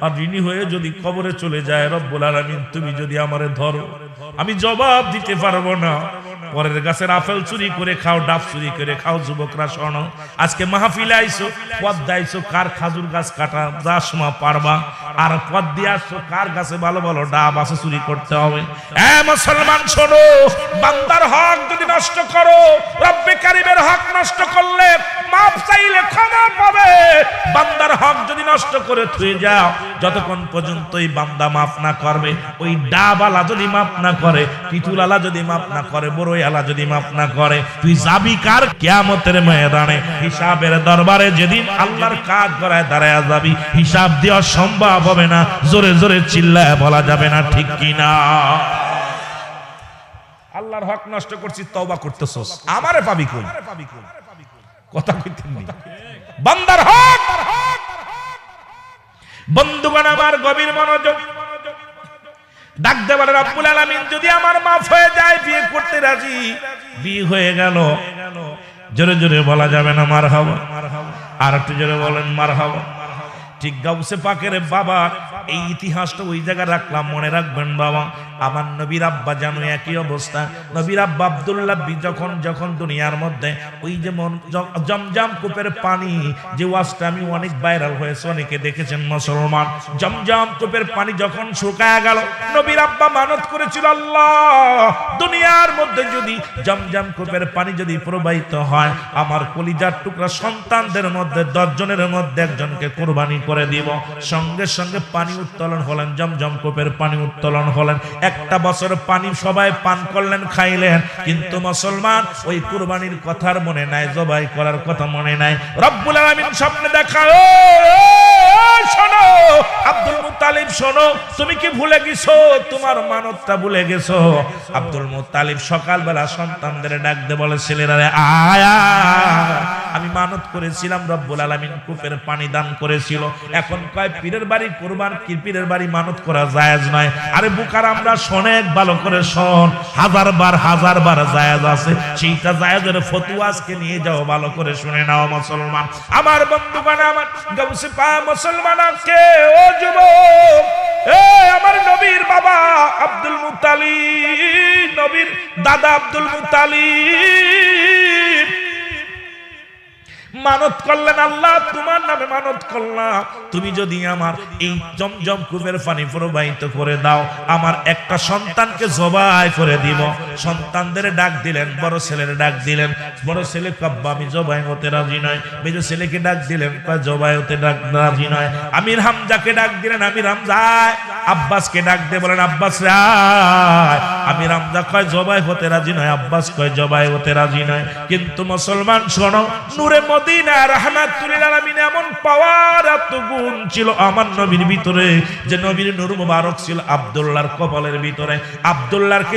আর ঋণী হয়ে যদি কবরে চলে যায়, রব্বুল আলামিন তুমি যদি আমারে ধরো, আমি জবাব দিতে পারবো না। পরের গাছের আপেল চুরি করে খাও, ডাব চুরি করে খাও। যুবকরা শোনো, আজকে মাহফিলে আইছো, পথ দাইছো কার খাজুর গাছ কাটা যা সময় পারবা, আর পথ দিয়ে আসছো কার গাছে ভালো ভালো ডাব আছে চুরি করতে হবে। মুসলমান শোনো, বান্দার হক যদি নষ্ট করো, রব্বে কারিমের হক নষ্ট করলে মাপ চাইলে ক্ষমা পাবে। বান্দার হক যদি নষ্ট করে থুয়ে যাও, যতক্ষণ পর্যন্ত এই বান্দা মাফ না করবে, ওই ডাবালা যদি মাফ না করে, পিতুলালা যদি মাফ না করে, বড়ই আলা যদি মাফ না করে, তুই যাবি কার? কিয়ামতের ময়দানে হিসাবের দরবারে যেদিন আল্লাহর কাজ করায় দাঁড়ায় যাবি, হিসাব দেওয়া সম্ভব হবে না। জোরে জোরে চিল্লায় বলা যাবে না ঠিক কিনা? আল্লাহর হক নষ্ট করছিস, তওবা করতেছস, আমারে পাবি কই? কথা কইতেন নি। বান্দার হক, বন্ধুগণ আমার গভীর মনোযোগ, ডাক দে বলে, রব্বুল আলামিন যদি আমার মাফ হয়ে যায়, বিয়ে করতে রাজি, বিয়ে হয়ে গেল। জোরে জোরে বলা যাবে না মারহাবা? আর একটু জোরে বলেন মারহাবা। ঠিক গাউসে পাকের বাবা, এই ইতিহাসটা ওই জায়গায় রাখলাম, মনে রাখবেন বাবা। আমার নবীর আব্বা জানো একই অবস্থা। নবীর আব্বা আব্দুল্লাহ যখন দুনিয়ার মধ্যে ওই যে জমজম কূপের পানি, যে ওয়াজটা আমি অনেক ভাইরাল হয়েছে, অনেকে দেখেছেন মুসলমান। জমজম কূপের পানি যখন শুকায় গেল, নবীর আব্বা মানত করেছিল, আল্লাহ দুনিয়ার মধ্যে যদি জমজম কূপের পানি যদি প্রবাহিত হয়, আমার কলিজার টুকরা সন্তানদের মধ্যে 10 জনের মধ্যে একজনকে কুরবানি করে দিব। সঙ্গে সঙ্গে পানি উত্তোলন হলেন, জমজম কূপের পানি উত্তোলন হলেন। একটা বছর পানি সবাই পান করলেন, খাইলেন, কিন্তু মুসলমান ওই কুরবানির কথার মনে নাই, জবাই করার কথা মনে নাই। রব্বুল আলামিন স্বপ্নে দেখাও, শোনো আব্দুল মুত্তালিব, শোনো, তুমি কি ভুলে গেছো? তোমার মানতটা ভুলে গেছো? আব্দুল মুত্তালিব সকালবেলা সন্তানদের ডাক দিয়ে বলে, ছেলেরা আয়া আমি মানত করেছিলাম রব্বুল আলামিন কূপের পানি দান করেছিল। এখন কয় পীরের বাড়ি কুরবান কি পীরের বাড়ি মানত করা জায়েজ নয়। আরে বুকার আমরা শোনেক ভালো করে শোন, হাজার বার জায়েজ আছে। সেইটা জায়েজের ফতোয়া আজকে নিয়ে যাও, ভালো করে শুনে নাও মুসলমান। আমার বন্ধুগণ, আমার গাউসে পাক মুসলমান কে ও যুবক, এ আমার নবীর বাবা আব্দুল মুত্তালিব, নবীর দাদা আব্দুল মুত্তালিব মানত করলেন, আল্লাহ তোমার নামে মানত করলাম, তুমি যদি আমার এই জমজম কূপের পানি প্রবাহিত করে দাও, আমার একটা সন্তানকে জবাই করে দিব। সন্তানদের ডাক দিলেন, বড় ছেলের ডাক দিলেন, বড় ছেলে কাব্বা আমি জবাই হতে রাজি নয়। মেজো ছেলেকে ডাক দিলেন, জবাই হতে রাজি নয়। আমির হামজাকে ডাক দিলেন, আমির হামজা। আব্বাসকে ডাক দিয়ে বলেন, আব্বাস রায়। আমির হামজা কয় জবাই হতে রাজি নয়, আব্বাস কয় জবাই হতে রাজি নয়। কিন্তু মুসলমান শোনো, নূরে মদিনা রাহমাতুল লিল আলামিন এমন পাওয়ার, এত গুণ ছিল আমার নবীর ভিতরে, যে নবীর নূর মুবারক ছিল আব্দুল্লাহর কপালের ভিতরে। আব্দুল্লাহকে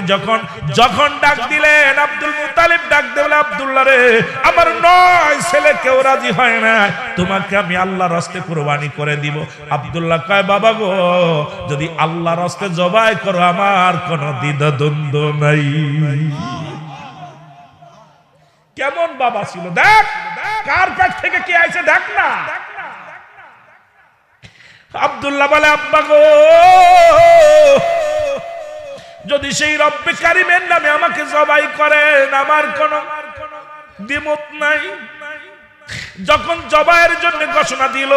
যখন ডাক দিলেন, আব্দুল মুত্তালিব ডাক দিলেন, আব্দুল্লাহ রে, আমার 9 ছেলে কেউ রাজি হয় না, তোমাকে আমি আল্লাহর রাস্তে কুরবানি করে দিব। আব্দুল্লাহ কয়, বাবা গো, যদি আল্লাহর রাস্তে জবাই করো আমার কোনো দ্বিধা দ্বন্দ্ব নাই। কেমন বাবা ছিল দেখ, কার পেট থেকে কে আইছে দেখ না। আব্দুল্লাহ বলে, আব্বা গো, যদি সেই রব্বে কারিমের নামে আমাকে জবাই করেন আমার কোনো দ্বিমত নাই। যখন জবাইয়ের জন্য ঘোষণা দিল,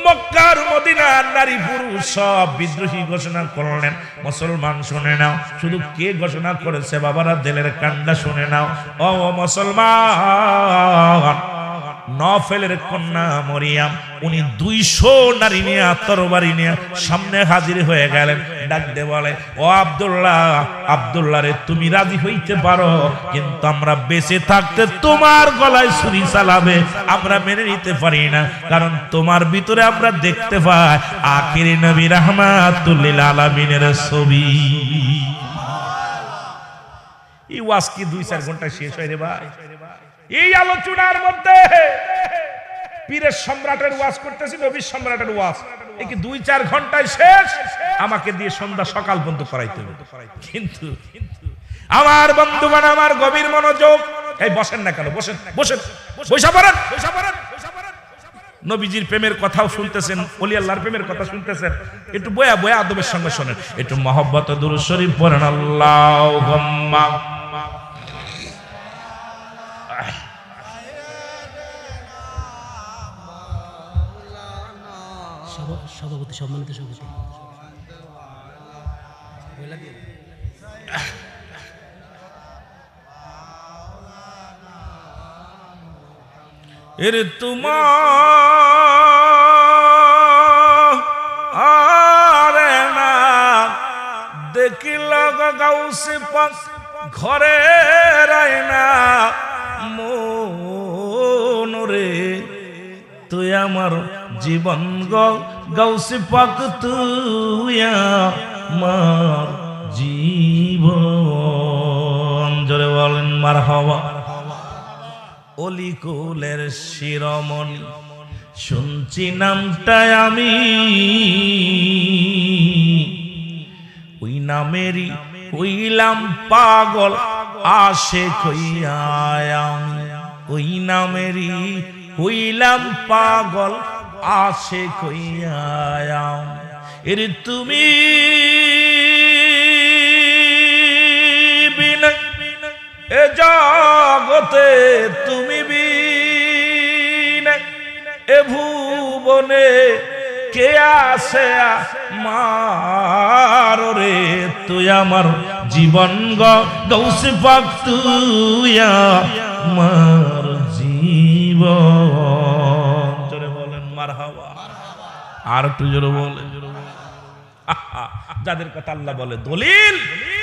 মক্কার মদিনার নারী পুরুষ সব বিদ্রোহী ঘোষণা করলেন। মুসলমান শুনে নাও, শুধু কে ঘোষণা করেছে বাবারা, দিলের কান্ডা শুনে নাও। ও মুসলমান, নফেলের কন্যা মরিয়াম, উনি 200 নারী নিয়ে তরবারি নিয়ে সামনে হাজির হয়ে গেলেন। ডাক দে বলে, ও আব্দুল্লাহ রে, তুমি রাজি হইতে পারো, কিন্তু আমরা বেঁচে থাকতে তোমার গলায় ছুরি চালাবে আমরা মেনে নিতে পারি না, কারণ তোমার ভিতরে আমরা দেখতে পাই আখির নবী রাহমাতুল লিল আলামিনের ছবি। এই ওয়াজ কি 2-4 ঘন্টা শেষ হয় রে ভাই? এই আলোচনার মধ্যে পীরের সম্রাটের ওয়াজ করতেছি, নবীর সম্রাটের ওয়াজ, এই কি 2-4 ঘন্টায় শেষ? আমাকে দিয়ে সন্ধ্যা সকাল বন্ধ করাইতে হবে। কিন্তু আমার বন্ধুগণ, আমার গভীর মনোযোগ, এই বসেন না কেন, বসেন বসে পড়েন। নবীজির প্রেমের কথাও শুনতেছেন, ওলি আল্লাহর প্রেমের কথা শুনতেছেন, একটু বয়া আদবের সঙ্গে শোনেন, একটু মহব্বত দুরূদ শরীফ পড়েন। আল্লাহুম্মা সভাপতি, সম্মানিত সভাপতি, এর তোমার না দেখিল গাউসে পাক ঘরে রায়না মন রে, তুই আমার জীবন গাউসে পাক, তুই আমার জীবন। জোরে বলেন মারহাবা। অলিকুলের শিরোমণি শুনছি নামটা আমি, ওই নামেরই হইলাম পাগল আশিক হইয়া আমি, ওই নামেরই হইলাম পাগল আশিক হইয়া আমি। এর তুমি বিনা এ জগতে, তুমি বিনা এ ভুবনে কে আছে আমার রে, তুই আমার জীবন গাউসে পাক, তুই আমার জীবন। জোরে বলেন মারহাবা। আর একটু জোরে বলেন। যাদের কথা আল্লাহ বলে দলিল,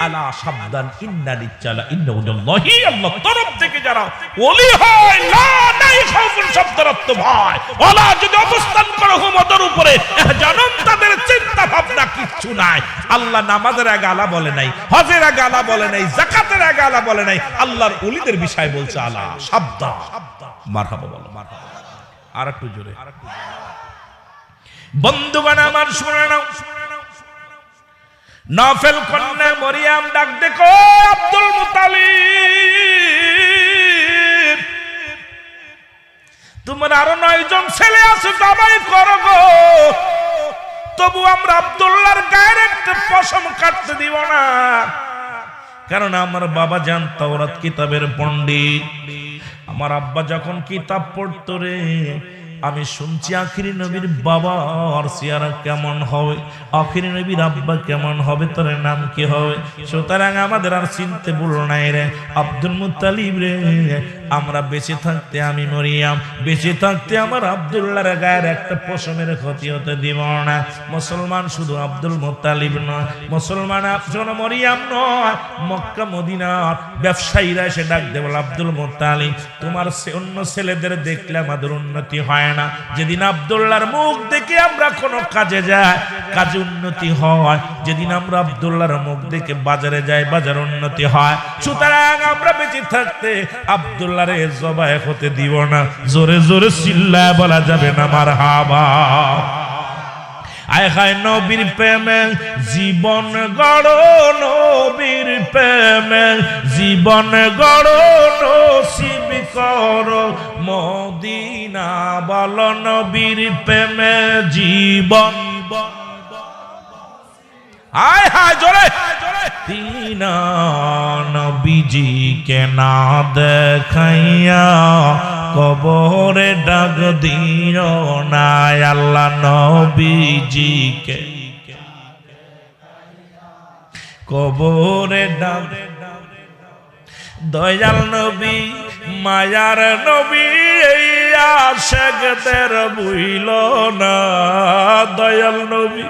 আলা সাবধান, ইন্না লিচ্ছালা ইন্নাহুল্লাহি, আল্লাহ তরফ থেকে যারা ওলি হয়, লা লাই খাউফুন শব্দের অর্থ ভয়, ওয়ালা যদি অবস্থান করো হুম ওদের উপরে জানুন তাদের চিন্তা ভাবনা কিচ্ছু নাই। আল্লাহ নামাজের আগে আলা বলে নাই, হজের আগে আলা বলে নাই, যাকাতের আগে আলা বলে নাই, আল্লাহর ওলিদের বিষয় বলছে আলা সাবধান। মারহাবা বলো, মারহাবা। আর একটু জোরে। বন্ধুগণ আমার শুনে নাও, নফল কন্যা মরিয়াম ডাক দেখো আব্দুল মুতালিব, তোমার আরো 9 জন ছেলে আছে, জবাই করো গো, তবু আমরা আব্দুল্লাহর গায়ের একটা পশম কাটতে দিব না, কারণ আমার বাবা জান তাওরাত কিতাবের পণ্ডিত। আমার আব্বা যখন কিতাব পড়তো রে, আমি শুনছি আখিরি নবীর বাবা আর চেহারা কেমন হবে, আখিরি নবীর আব্বা কেমন হবে, তার নাম কি হবে। সুতরাং আমাদের আর চিনতে ভুল নাই রে আব্দুল মুত্তালিব রে, আমরা বেঁচে থাকতে আমি মরিয়াম, বেঁচে থাকতে আমার আব্দুল্লাহর গায়ের একটা পশমের ক্ষতি হতে দিব না। মুসলমান শুধু আব্দুল মুত্তালিব নয়, মুসলমান শুধু মরিয়াম নয়, মক্কা মদিনার ব্যবসায়ীরা এসে ডাক দেব আব্দুল মুত্তালিব, তোমার অন্য ছেলেদের দেখলে আমাদের উন্নতি হয় না, যেদিন আব্দুল্লাহর মুখ দেখে আমরা কোনো কাজে যাই কাজে উন্নতি হয়, যেদিন আমরা আব্দুল্লাহর মুখ দেখে বাজারে যাই বাজার উন্নতি হয়। সুতরাং আমরা বেঁচে থাকতে আব্দুল্লাহরে জবাই হতে দিব না। জোরে জোরে চিল্লায় বলা যাবে না মারহাবা। আয় হায় নবীর প্রেমে জীবন গড়ো, নবীর প্রেমে জীবন গড়ো, নসিব করো মদিনা, বলো নবীর প্রেমে জীবন। আয় হায় জোরে তিনা নবীজিকে না দেখাইয়া কবরে ডাক দিও না, আল্লাহ নবীজিকে কবরে ডাক, দয়াল নবী মায়ার নবী এই আশেকদের ভুইল না, দয়াল নবী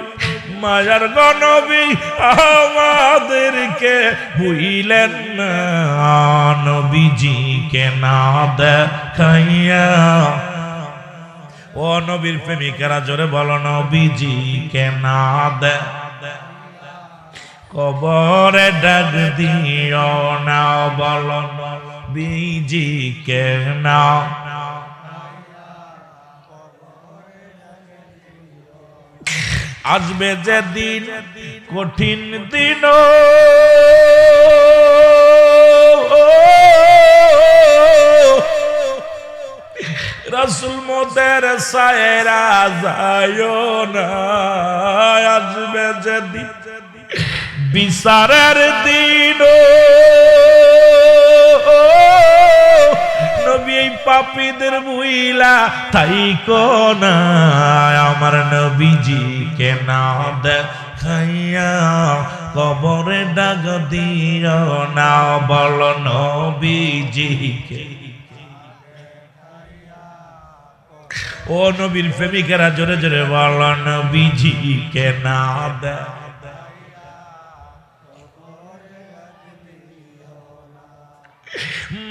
মায়ার গনবী আমাদেরকে ভুইলেন না, নবীজিকে না দেখাইয়া। ও নবীর প্রেমিকেরা জোরে বলো নবীজিকে না দে কবরে ডাক দিও না, বলো নবীজিকে না। আসবে যে দিন কঠিন দিন, রাসূল মোদের সায়রা যায়ও না, আসবে যে দিন বিচারের দিন, নবী এই পাপীদের ভুইলা থাইকো না, আমার নবীজিকে না দেখাইয়া কবরে ডাক দিও না, বলো নবীজিকে। ও নবীর প্রেমিকেরা জোরে জোরে বলো নবীজিকে না দে।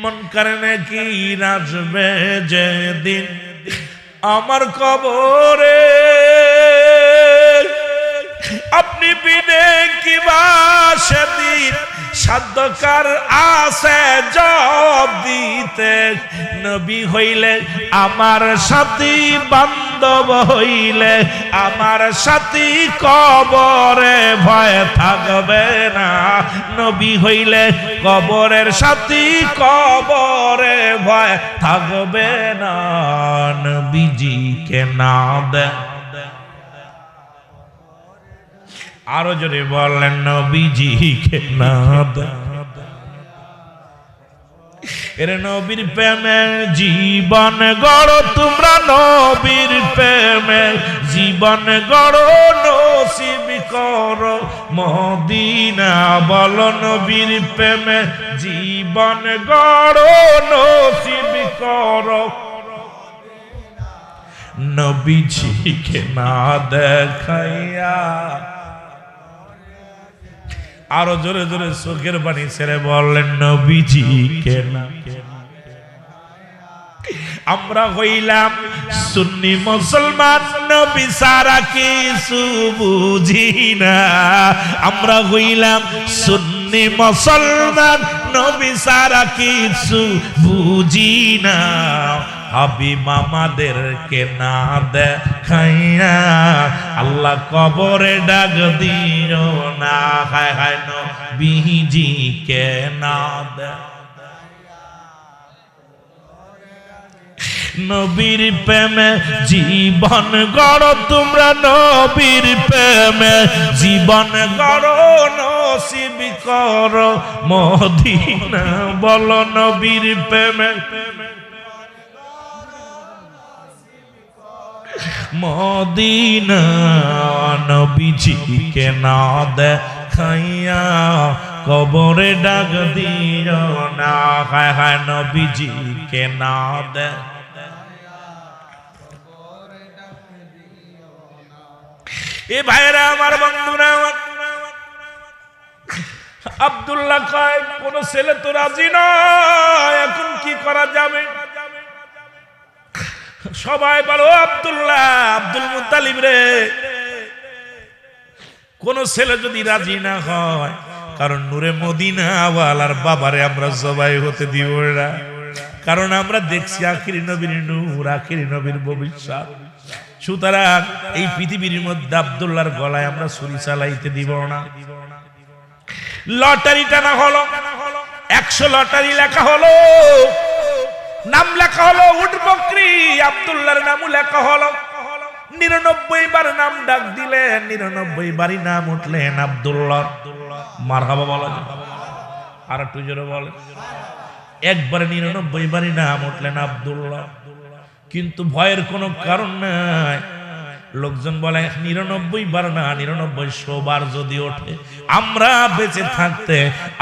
মন করে নাকি নাচবে যেদিন আমার কবরে, আপনি বিনে কিবা সেদিন সাধ্যকার আছে জবাব দিতে, নবী হইলে আমার সাথী, বান্ধব হইলে আমার সাথী, কবরে ভয় থাকবে না, নবী হইলে কবরের সাথী, কবরে ভয় থাকবে না, নবীজিকে না দে। আরো জোরে বললেন নবীজিকে না দে। এর নবীর প্রেমে জীবন গড়ো, তোমরা নবীর প্রেমে জীবন গড়ো, নসিব করো মদিনা, বলো নবীর প্রেমে জীবন গড়ো, নসিব করো। নবীজিকে না দেখাইয়া, আরো জোরে জোরে চোখের পানি ছেড়ে বললেন নবীজিকে না। আমরা হইলাম সুন্নি মুসলমান, নবী সারা কিছু বুঝি না। আমরা হইলাম সুন্নি মুসলমান, নবী সারা কিছু বুঝি না। হাবিব আমাদেরকে না দেখাইয়া আল্লাহ কবরে ডাক দিও না। হায় হায় নবীজিকে না নবীর প্রেমে জীবন গড়ো তোমরা, নবীর প্রেমে জীবন গড়ো, নসিব করো মদিনা। বলো নবীর প্রেমে মদিনা, নবীজিকে না দেখাইয়া কবরে ডাক দিও না। হায় হায় নবীজিকে না দে। এ ভাইরা আমার, বন্ধুরা আমার, আব্দুল্লাহ কয় কোন ছেলে তো রাজি নয়, এখন কি করা যাবে? সবাই বলো আব্দুল্লাহ, আব্দুল মুত্তালিব রে, কোন ছেলে যদি রাজি না হয়, কারণ নূরে মদিনা ওয়ালার বাবারে আমরা জবাই হতে দিব না। কারণ আমরা দেখছি আখিরি নবীর নূর, আখিরি নবীর ভবিষ্যৎ। সুতরাং এই পৃথিবীর মধ্যে আব্দুল্লাহর গলায় আমরা ছুরি চালাইতে দিব না। লটারি টানা হলো, 100 লটারি লেখা হলো, নাম লেখা হলো উট বকরি, আব্দুল্লাহর নামও লেখা হলো। 99 বার নাম ডাক দিলেন, 99 বারই নাম উঠলেন আব্দুল্লাহ। মারহাবা বলা যায়, আর একটু জোরে বলে। একবারে 99 বারই নাম উঠলেন আব্দুল্লাহ। কিন্তু ভয়ের কোনো কারণ নাই। লোকজন বলে 99 বার না, 9900 বার যদি ওঠে, আমরা বেঁচে থাকতে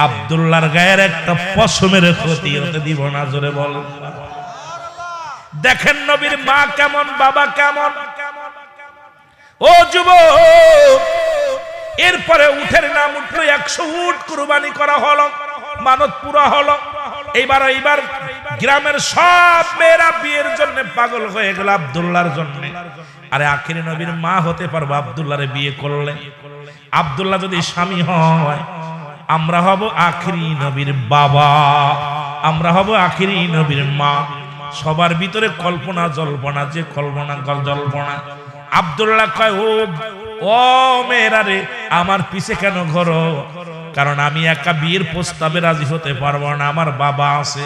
আব্দুল্লাহর গায়ের একটা পশমের ক্ষতি হতে দিব না। জোরে বল। দেখেন নবীর মা কেমন, বাবা কেমন। ও যুবক, এরপরে উঠের নাম উঠলো, 100 উট কুরবানি করা হলো, মানত পুরা হলো। এইবার গ্রামের সব মেয়েরা বিয়ের জন্য পাগল হয়ে গেল আব্দুল্লাহর জন্য। আরে আখিরি নবীর মা হতে পারবো আব্দুল্লাহরে বিয়ে করলে? আব্দুল্লাহ যদি স্বামী হয়, আমরা হব আখিরি নবীর বাবা, আমরা হব আখিরি নবীর মা। সবার ভিতরে কল্পনা জল্পনা, যে কল্পনা জল্পনা। আব্দুল্লাহ কয়, ও মেয়েরা রে, আমার পিছে কেন ঘোরো? কারণ আমি একা বিয়ের প্রস্তাবে রাজি হতে পারবো না, আমার বাবা আছে।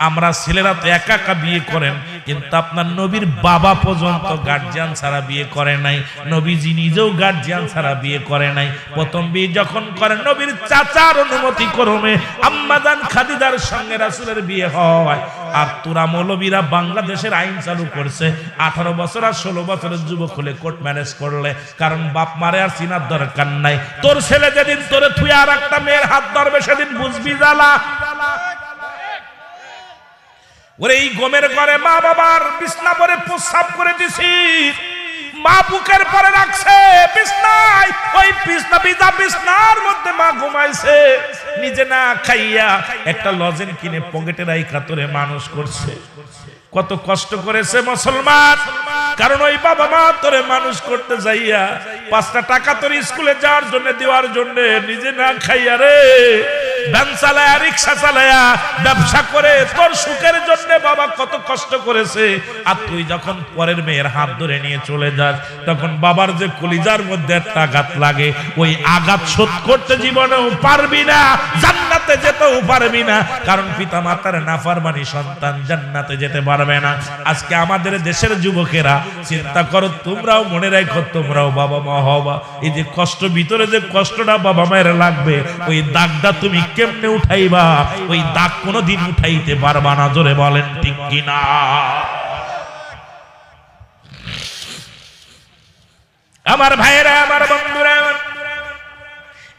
আমরা ছেলেরা তো একা একা বিয়ে করেন, কিন্তু আপনার নবীর বাবা পর্যন্ত গার্জিয়ান ছাড়া বিয়ে করে নাই। নবীজি নিজেও গার্জিয়ান ছাড়া বিয়ে করে নাই। প্রথম বিয়ে যখন করেন, নবীর চাচার অনুমতি ক্রমে আম্মাজান খাদিজার সঙ্গে রাসূলের বিয়ে হয়। আর তোরা মৌলবীরা বাংলাদেশের আইন চালু করছে, 18 বছর আর 16 বছরের যুবক হলে কোর্ট ম্যারেজ করলে, কারণ বাপ মারে আর চিনার দরকার নাই। তোর ছেলে যেদিন তোরে থুয়ে আর একটা মেয়ের হাত ধরবে, সেদিন বুঝবি জ্বালা। ওরে এই গমের ঘরে মা বাবার বিছনা পরে প্রস্রাব করে দিছি, মা বুকের পরে রাখছে বিছনায়, ওই বিছনা ভিজা বিছনার মধ্যে মা ঘুমাইছে, নিজে না খাইয়া একটা লজেন কিনে পকেটে রাইখা তোরে মানুষ করছে। কত কষ্ট করেছে মুসলমান, কারণ ওই বাবা মা তোরে মানুষ করতে যাইয়া 5টা টাকা তোর স্কুলে যাওয়ার জন্য দেওয়ার জন্য নিজে না খাইয়া রে ভ্যান চালায়া, রিক্সা চালায়া, ব্যবসা করে তোর সুখের জন্য বাবা কত কষ্ট করেছে। আর তুই যখন পরের মেয়ের হাত ধরে নিয়ে চলে যাস, তখন বাবার যে কলিজার মধ্যে একটা আঘাত লাগে, ওই আঘাত শোধ করতে জীবনেও পারবি না, জান্নাতে যেতেও পারবি না। কারণ পিতা মাতার নাফরমানি সন্তান জান্নাতে যেতে পারবে না। আজকে আমাদের দেশের যুবকেরা চিন্তা করো, তোমরাও মনে রাখো, তোমরাও বাবা মা হবা। এই যে কষ্ট, ভিতরে যে কষ্টটা বাবা মায়ের লাগবে, ওই দাগটা তুমি কেমনে উঠাইবা? ওই দাগ কোনোদিন উঠাইতে পারবা না। জোরে বলেন ঠিক কিনা? আমার ভাইয়েরা, আমার বন্ধুরা,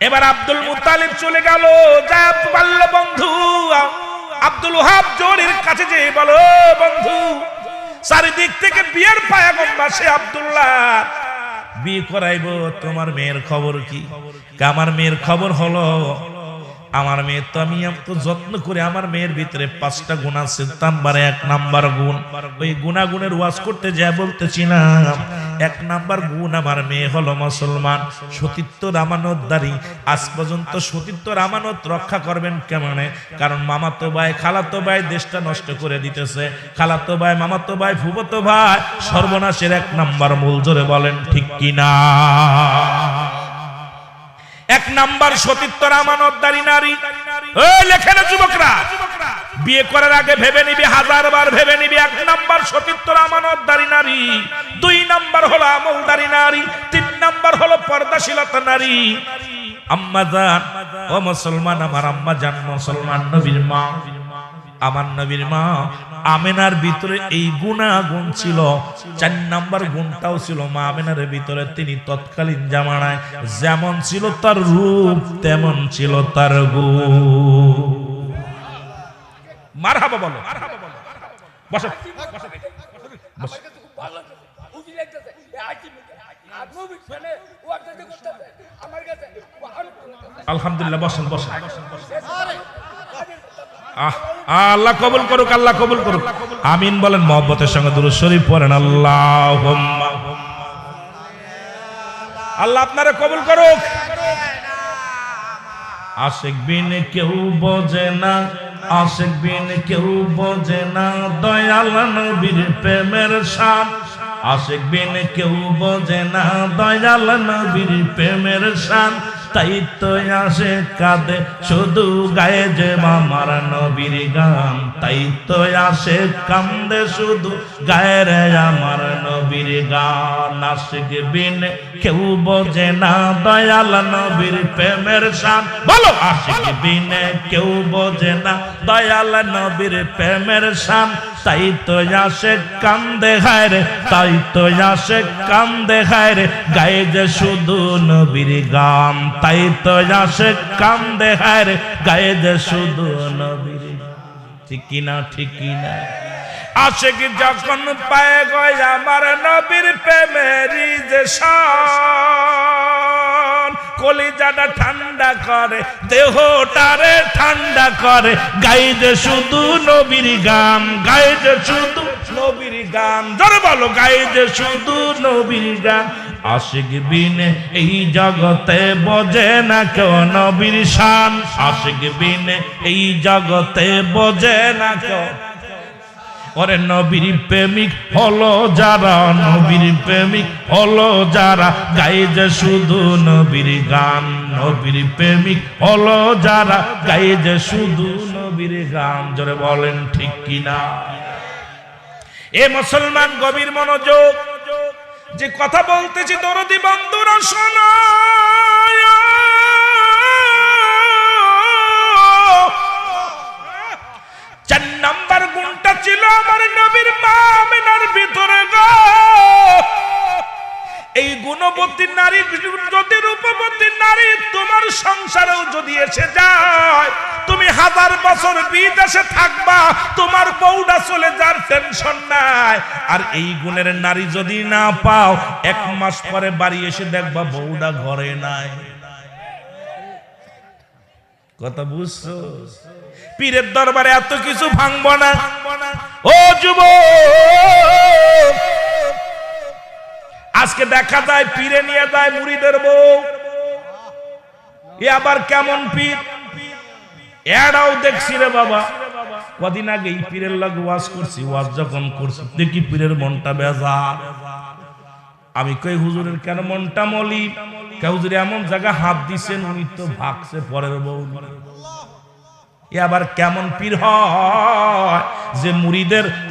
এবার আব্দুল মুত্তালিব চলে গেল। যা পারল বন্ধু আব্দুল ওহাব জোরের কাছে যে বলো, বন্ধু চারিদিক থেকে বিয়ের পায়াগম আসে, আব্দুল্লাহ বিয়ে করাইবো, তোমার মেয়ের খবর কি? আমার মেয়ের খবর হলো আমার মেয়ে তো আমি এত যত্ন করে, আমার মেয়ের ভিতরে 5টা গুণ আছে, নাম্বারে 1 নাম্বার গুণ, ওই গুণাগুণের ওয়াজ করতে যা বলতেছি না, 1 নাম্বার গুণ আমার মেয়ে হলো মুসলমান, সতীত্বর আমানতদারি। আজ পর্যন্ত সতীত্বর আমানত রক্ষা করবেন কেমনে? কারণ মামাতো ভাই খালাতো ভাই দেশটা নষ্ট করে দিতেছে, খালাতো ভাই মামাতো ভাই ফুফাতো ভাই সর্বনাশের 1 নাম্বার মূল। জোরে বলেন ঠিক কিনা? 1 নাম্বার সতীত্বর আমানতদারি নারী। ওই লেখেন যুবকরা, বিয়ে করার আগে ভেবে নিবি, 1000 বার ভেবে নিবি, 1 নাম্বার সতীত্বর আমানতদারি নারী, 2 নাম্বার হলো আমলদারি নারী, 3 নাম্বার হলো পর্দাশীলতা নারী। আম্মা জান, ও মুসলমান, আমার আম্মা জান মুসলমান নবীর মা, আমার নবীর মা আমেনার ভিতরে এই গুণাগুণ ছিল। 4 নাম্বার গুণটাও ছিল মা আমেনার ভিতরে। তিনি তৎকালীন জামানায় যেমন ছিল তার রূপ, তেমন ছিল তার গুণ। মারহাবা বলো, বসো বসো। আলহামদুলিল্লাহ, বসেন বসেন। আল্লাহ কবুল করুক, আল্লাহ কবুল করুক, আমিন বলেন। মহব্বতের সঙ্গে দুরূদ শরীফ পড়েন। আল্লাহুম্মা, আল্লাহ আপনারা কবুল করুক। আশিক বিন কেউ বোঝে না, আশিক বিন কেউ বোঝে না, দয়াল নবীর প্রেমের শান। আশিক বিন কেউ বোঝে না, দয়াল নবীর প্রেমের শান। তাই তো আসে কাঁদে শুধু গায়ে যে আমার নবীর গান, তাই তো আসে কান্দে শুধু গায়ে রে আমার নবীর গান। আশিক বিন কেউ বোঝে না, দয়াল নবীর প্রেমের শান। বলো, আশিক বিন কেউ বোঝে না, দয়াল নবীর প্রেমের শান। তাই তো আসে কান্দে গায়ে রে, তাই তো আসে কান্দে গায়ে রে, গায়ে যে শুধু নবীর গান। তাই তো আসে কান্দে গায়ে রে, গায়ে যে শুধু নবীর। ঠিক কিনা? ঠিক কিনা? আশিক যখন পায় গয় আমার নবীর প্রেমেরই যে শান, কলিজাটা ঠান্ডা করে, দেহটারে ঠান্ডা করে, গায়ে যে শুধু নবীর গান, গায়ে যে শুধু নবীর গান। জোরে বলো, গায়ে যে শুধু নবীর গান। আশিক বিনে এই জগতে বোঝে না কেউ নবীর শান, আশিক বিনে এই জগতে বোঝে না কেউ। ওরে নবীর প্রেমিক হলো যারা, নবীর প্রেমিক হলো যারা, গায়ে যে শুধু নবীর গান। নবীর প্রেমিক হলো যারা, গায়ে যে শুধু নবীর গান। জোরে বলেন ঠিক কিনা? এ মুসলমান, গভীর মনোযোগ, যে কথা বলতেছি দরদি বন্ধুরা শোনো। 4 নাম্বার গুণটা ছিল আমার নবীর মা আমেনার ভিতরে গো। এই গুণবতী নারী, যদি রূপবতী নারী তোমার সংসারেও যদি এসে যায়, তুমি 1000 বছর বিদেশে থাকবা, তোমার বউটা চলে যার টেনশন নাই। আর এই গুণের নারী যদি না পাও, 1 মাস পরে বাড়ি এসে দেখবা বউটা ঘরে নাই। কথা বুঝছো? পীরের দরবারে এত কিছু ভাঙবো না। ও যুবক, আজকে দেখা যায় পীরে নিয়ে যায় মুরিদের বউ। এ আবার কেমন পীর? এরাও দেখছি রে বাবা। কদিন আগে এই পীরের লাগে ওয়াজ করছি, ওয়াজ যখন করছি দেখি পীরের মনটা বেজার। আমি কই হুজুরের কেন মনটা মলি? হুজুর এমন জায়গা হাত দিছেন, উনি তো ভাগছে পরের বউ। এ আবার কেমন পীর হয় যে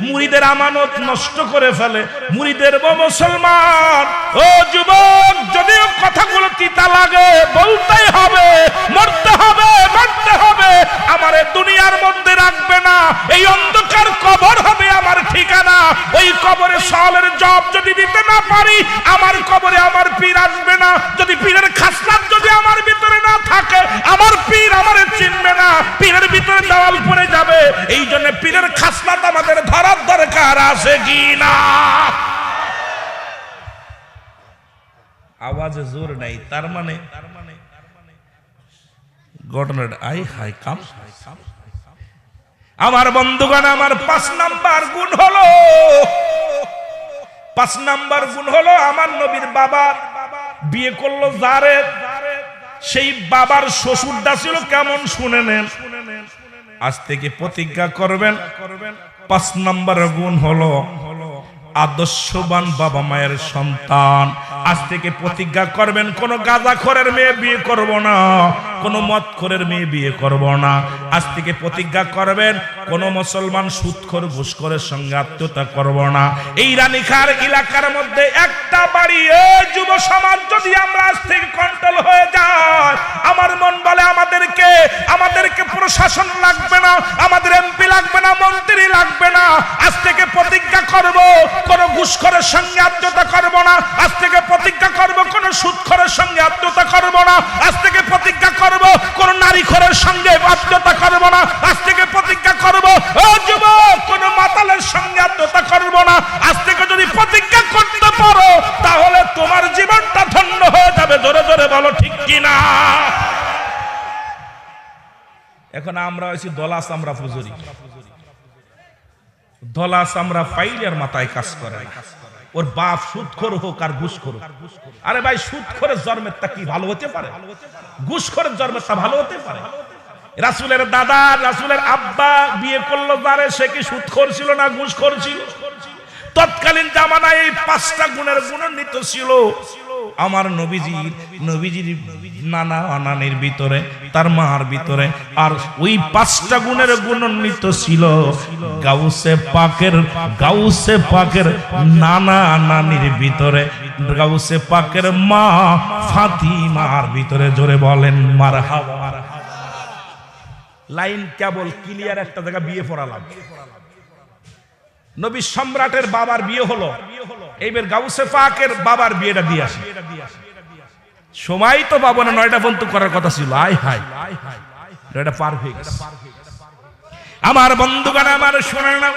মুরিদের আমানত নষ্ট করে ফেলে? মুরিদের বউ মুসলমান। ও যুবক, যদিও কথাগুলো তিতা লাগে, বলতেই হবে, মরতে হবে, মরতে হবে। আমার দুনিয়ার মধ্যে রাখবে না, এই অন্ধকার কবর হবে আমার ঠিকানা। ওই কবরে সওয়ালের জবাব যদি দিতে না পারি, আমার কবরে আমার পীর আসবে না। যদি পীরের খাসলাত যদি আমার ভিতরে না থাকে, আমার পীর আমারে চিনবে না, পীরের ভিতরে দেওয়াল পড়ে যাবে। এই জন্য পীরের খাসলাত আমাদের ধরার দরকার আছে কি না? আওয়াজে জোর নাই, তার মানে ঘটনাটা আই হাই কাম। আমার বন্ধুগণ, আমার 5 নাম্বার গুণ হলো, 5 নাম্বার গুণ হলো আমার নবীর বাবা বিয়ে করলো যারে, সেই বাবার শ্বশুরটা ছিল কেমন শুনে নেন। আজ থেকে প্রতিজ্ঞা করবেন, 5 নাম্বার গুণ হলো আদর্শবান বাবা মায়ের সন্তান। আজ থেকে প্রতিজ্ঞা করবেন কোন গাঁজাখোরের মেয়ে বিয়ে করব না, কোন মদখোরের মেয়ে বিয়ে করব না। আজ থেকে প্রতিজ্ঞা করবেন কোন মুসলমান সুদখোর ঘুষখোরের সঙ্গে আত্মীয়তা করব না। এই রানীখার এলাকার মধ্যে একটা বাড়ি যুব সমাজ যদি আমরা আজ থেকে কন্ট্রোল হয়ে যায়, আমার মন বলে আমাদেরকে প্রশাসন লাগবে না, আমাদের এমপি লাগবে না, মন্ত্রী লাগবে না। আজ থেকে প্রতিজ্ঞা করব কোন ঘুষখোরের সঙ্গে আত্মীয়তা করব না। আজ থেকে প্রতিজ্ঞা করব কোন সুদখোরের সঙ্গে আত্মীয়তা করব না। আজ থেকে প্রতিজ্ঞা করব কোন নারীখোরের সঙ্গে আত্মীয়তা করব না। আজ থেকে প্রতিজ্ঞা করব ও যুবক কোন মাতালের সঙ্গে আত্মীয়তা করব না। আজ থেকে যদি প্রতিজ্ঞা করতে পারো তাহলে তোমার জীবনটা ধন্য হয়ে যাবে। জোরে জোরে বলো ঠিক কিনা। এখন আমরা হইছি দলা চামড়া ফুজুরি, দলা চামড়া ফাইলের মাথায় কাজ করে। ওর বাপ সুদখোর হোক আর ঘুষখোর হোক, আরে ভাই সুদখোরের জন্মের তা কি ভালো হতে পারে? ঘুষখোরের জন্মের তা ভালো হতে পারে? রাসূলের দাদা, রাসূলের আব্বা বিয়ে করলো যারে, সে কি সুদখোর ছিল না ঘুষখোর ছিল? তৎকালীন জামানায় এই 5টা গুণের গুণান্বিত ছিল আমার নবীজির নানা নানির ভিতরে, তার মার ভিতরে। আর ওই 5টা গুণের গুণান্বিত ছিল গাউসে পাকের নানা নানির ভিতরে, গাউসে পাকের মা ফাতিমার ভিতরে। জোরে বলেন মারহাবা। লাইন কেবল ক্লিয়ার, একটা জায়গা বিয়ে পড়ালাম। নবী সম্রাটের বাবার বিয়ে হলো, এইবার গাউসে পাকের বাবার বিয়েটা দিয়ে আসি। সময় তো পাবো না, 9টা পর্যন্ত করার কথা ছিল। আয় হাই, এটা পার হয়ে গেছে। আমার বন্ধুগণ, আমার শোনেন না,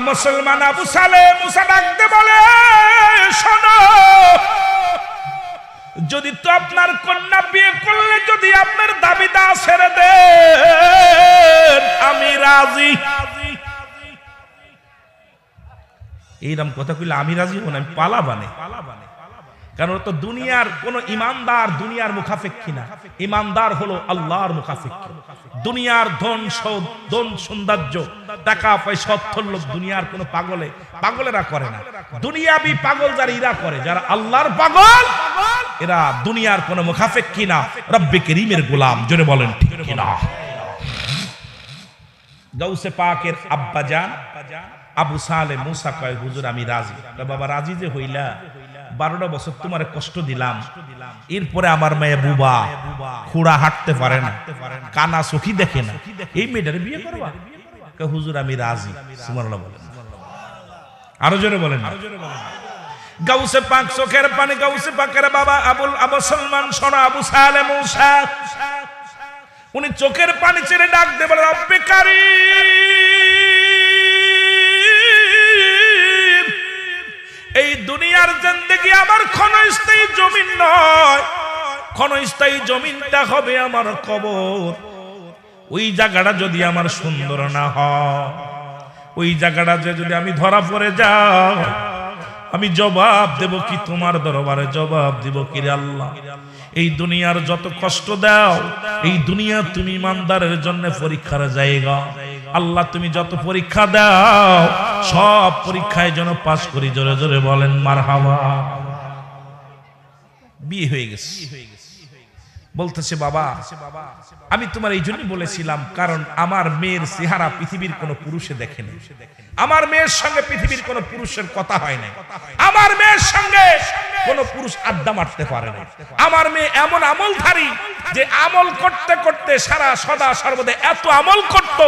মুসলমান আবু সালে মুসা ডাকতে বলে, শোনো, যদি তো আপনার কন্যা বিয়ে করলে যদি আপনার দাবিদা ছেড়ে দেন আমি রাজি। এইরকম কথা কইলে আমি রাজি হব না, আমি পালা বানে। কারণ তো দুনিয়ার কোন ইমানদার দুনিয়ার মুখাপেক্ষী না, ইমানদার হলো আল্লাহর মুখাপেক্ষী। দুনিয়ার ধন সৌন্দর্য টাকা পয়সা অর্থর লোভ দুনিয়ার কোন পাগলেরা করে না। দুনিয়াবি পাগল যারা এরা করে, যারা আল্লাহর পাগল এরা দুনিয়ার কোন মুখাপেক্ষী না, রব্বে করিমের গোলাম। জোরে বলেন ঠিক কিনা। গাউসে পাকের আব্বা জান আবু সালে মুসা কয়, হুজুর আমি রাজি। বাবা রাজি যে হইলা, 12টা বছর তোমার কষ্ট দিলাম, এরপরে আমার মেয়ে বুবা, খুড়া হাঁটতে পারে না, কানা চোখি দেখে না, এই মেয়েটার বিয়ে করবা? হুজুর আমি রাজি। সুবহানাল্লাহ বলেন, আরো জোরে বলেন। গাউসে পাক চোখের পানি, গাউসে পাকের বাবা আবু সলমান সোনা আবু সালে মুসা, উনি চোখের পানি ছেড়ে ডাক দিয়ে বলে, রব্বে কারীম, এই দুনিয়ার জিন্দেগি আমার ক্ষণস্থায়ী জমিন নয়, ক্ষণস্থায়ী জমিনটা হবে আমার কবর। ওই জায়গাটা যদি আমার সুন্দর না হয়, ওই জায়গাটা যদি আমি ধরা পড়ে যাও, আমি জবাব দেব কি তোমার দরবারে? জবাব দিব কি রে আল্লাহ, এই দুনিয়ার যত কষ্ট দাও, এই দুনিয়া তুমি ইমানদারের জন্য পরীক্ষার জায়গা। আল্লাহ তুমি যত পরীক্ষা দাও সব পরীক্ষায় যেন পাস করি। জোরে জোরে বলেন মারহাবা। বিয়ে হয়ে গেছে, বলতেছে বাবা আমি তোমার এই জন্যই বলেছিলাম, কারণ আমার মেয়ের চেহারা পৃথিবীর কোন পুরুষে দেখেনি, আমার মেয়ের সঙ্গে পৃথিবীর কোন পুরুষের কথা হয় নাই, আমার মেয়ের সঙ্গে কোন পুরুষ আড্ডা মারতে পারে না। আমার মেয়ে এমন আমলধারী যে আমল করতে করতে সারা সদা সর্বদা এত আমল করত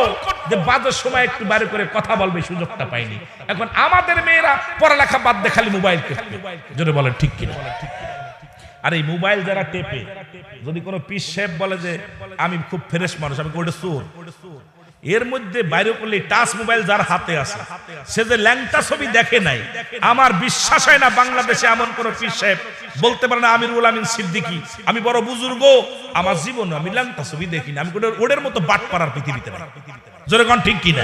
যে বাজের সময় একটু বাইরে করে কথা বলবে সুযোগটা পাইনি। এখন আমাদের মেয়েরা পড়ালেখা বাদ দিয়ে খালি মোবাইল টেপে। জোরে বলেন ঠিক কিনা। আর এই মোবাইল যারা টেপে, যদি কোনো পিস শেফ বলে যে আমি খুব ফ্রেশ মানুষ, আমি ওটা চোর, এর মধ্যে বাইরে করলে টাচ মোবাইল যার হাতে আছে সে যে ল্যাংটা ছবি দেখে নাই, আমার বিশ্বাস হয় না বাংলাদেশে এমন কোন পীর সাহেব বলতে পারে না আমিরুল আমিন সিদ্দিকী আমি বড় বুজুর্গ, আমার জীবনে আমি ল্যাংটা ছবি দেখিনি, আমি ওদের মতো বাট পাড়ার পৃথিবীতে নাই। জোরে কোন ঠিক কিনা?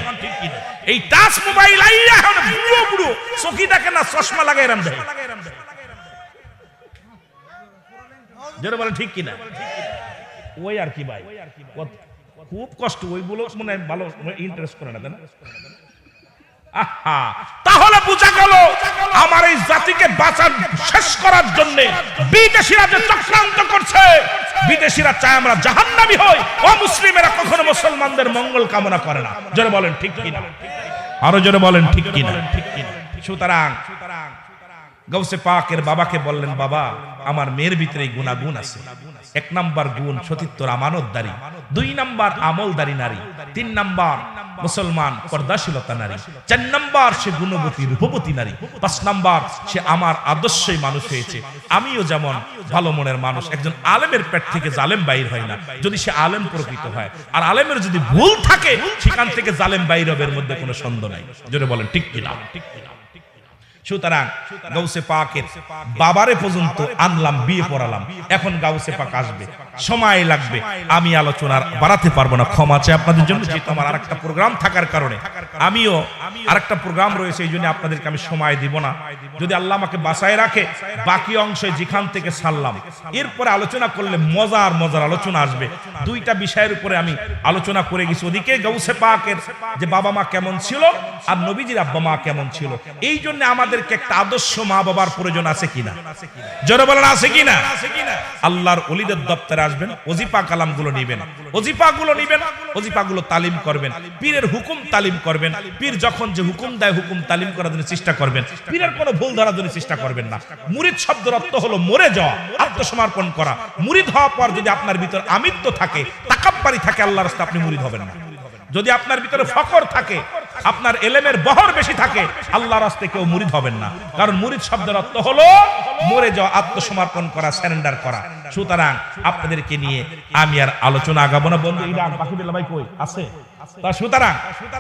এই টাচ মোবাইল আইয়া এখন বুড়ো বুড়ো চোখি দেখে না, চশমা লাগাই রাম দেয়। জোরে বলেন ঠিক কিনা? ওই আর কি ভাই, খুব কষ্ট, ওইগুলো মনে হয় ভালো ইন্টারেস্ট করে না, তাই না? আহা, তাহলে বোঝা গেল আমার এই জাতিকে বাঁচান শেষ করার জন্য বিদেশিরা যে চক্রান্ত করছে, বিদেশিরা চায় আমরা জাহান্নামী হই, অমুসলিমেরা কখনো মুসলমানদের মঙ্গল কামনা করে না। জোরে বলেন ঠিক কিনা? আরো জোরে বলেন ঠিক কিনা? সুতরাং গাউসে পাকের বাবাকে বললেন, বাবা আমার মেয়ের ভিতরে গুণাগুণ আছে। 1 নাম্বার গুণ সতীত্বর আমানতদারি, 2 নাম্বার আমলদারি নারী, 3 নাম্বার মুসলমান পর্দাশীলতা নারী, 4 নাম্বার সে গুণবতী রূপবতী নারী, 5 নাম্বার সে আমার আদর্শই মানুষ হয়েছে। আমিও যেমন ভালো মনের মানুষ, একজন আলেমের পেট থেকে জালেম বাইর হয় না, যদি সে আলেম প্রকৃত হয়। আর আলেমের যদি ভুল থাকে সেখান থেকে জালেম বাইর হবে, এর মধ্যে কোনো সন্দেহ নাই। জোরে বলেন ঠিক কিনা? সুতরাং গাউসে পাকের বাবারে পর্যন্ত আনলাম, বিয়ে পড়ালাম, এখন গাউসে পাক আসবে, সময় লাগবে, আমি আলোচনার বাড়াতে পারবো না, ক্ষমা চাই আপনাদের জন্য। যেহেতু আমার আরেকটা প্রোগ্রাম থাকার কারণে, আমিও আরেকটা প্রোগ্রাম রয়েছে, এই জন্য আপনাদেরকে আমি সময় দিব না। যদি আল্লাহ আমাকে বাঁচায় রাখে, বাকি অংশে যেখান থেকে ছাড়লাম এরপরে আলোচনা করলে মজার মজার আলোচনা আসবে। 2টা বিষয়ের উপরে আমি আলোচনা করে গেছি, ওদিকে গাউসে পাকের যে বাবা মা কেমন ছিল আর নবীজির আব্বা মা কেমন ছিল। এই জন্য আমাদের একটা আদর্শ মা বাবার প্রয়োজন আছে কিনা? জোরে বলেন আছে কিনা? আল্লাহর ওলিদের দপ্তরে আসবেন, ওজিফা কালামগুলো নেবেন, ওজিফাগুলো নেবেন, ওজিফাগুলো তালিম করবেন, পীরের হুকুম তালিম করবেন। পীর যখন যে হুকুম দেয় হুকুম তালিম করার জন্য চেষ্টা করবেন, পীরের কোনো ভুল ধরার জন্য চেষ্টা করবেন না। মুরিদ শব্দের অর্থ হলো মরে যাওয়া, আত্মসমর্পণ করা। মুরিদ হওয়ার পর যদি আপনার ভিতর আমিত্ব থাকে, তাকাব্বুরি থাকে, আল্লাহর রাস্তায় আপনি মুরিদ হবেন না। যদি আপনার ভিতরে ফকর থাকে, আপনার এলেমের বহর বেশি থাকে, আল্লাহর রাস্তায় কেউ মুরিদ হবেন না। কারণ মুরিদ শব্দের অর্থ হলো মরে যাওয়া, আত্মসমর্পণ করা, সারেন্ডার করা। সুতরাং আপনাদেরকে নিয়ে আমি আর আলোচনা আগাবো না। বন্ধু ইরাক বাকি বেলা ভাই কই আছে? তা সুতরাং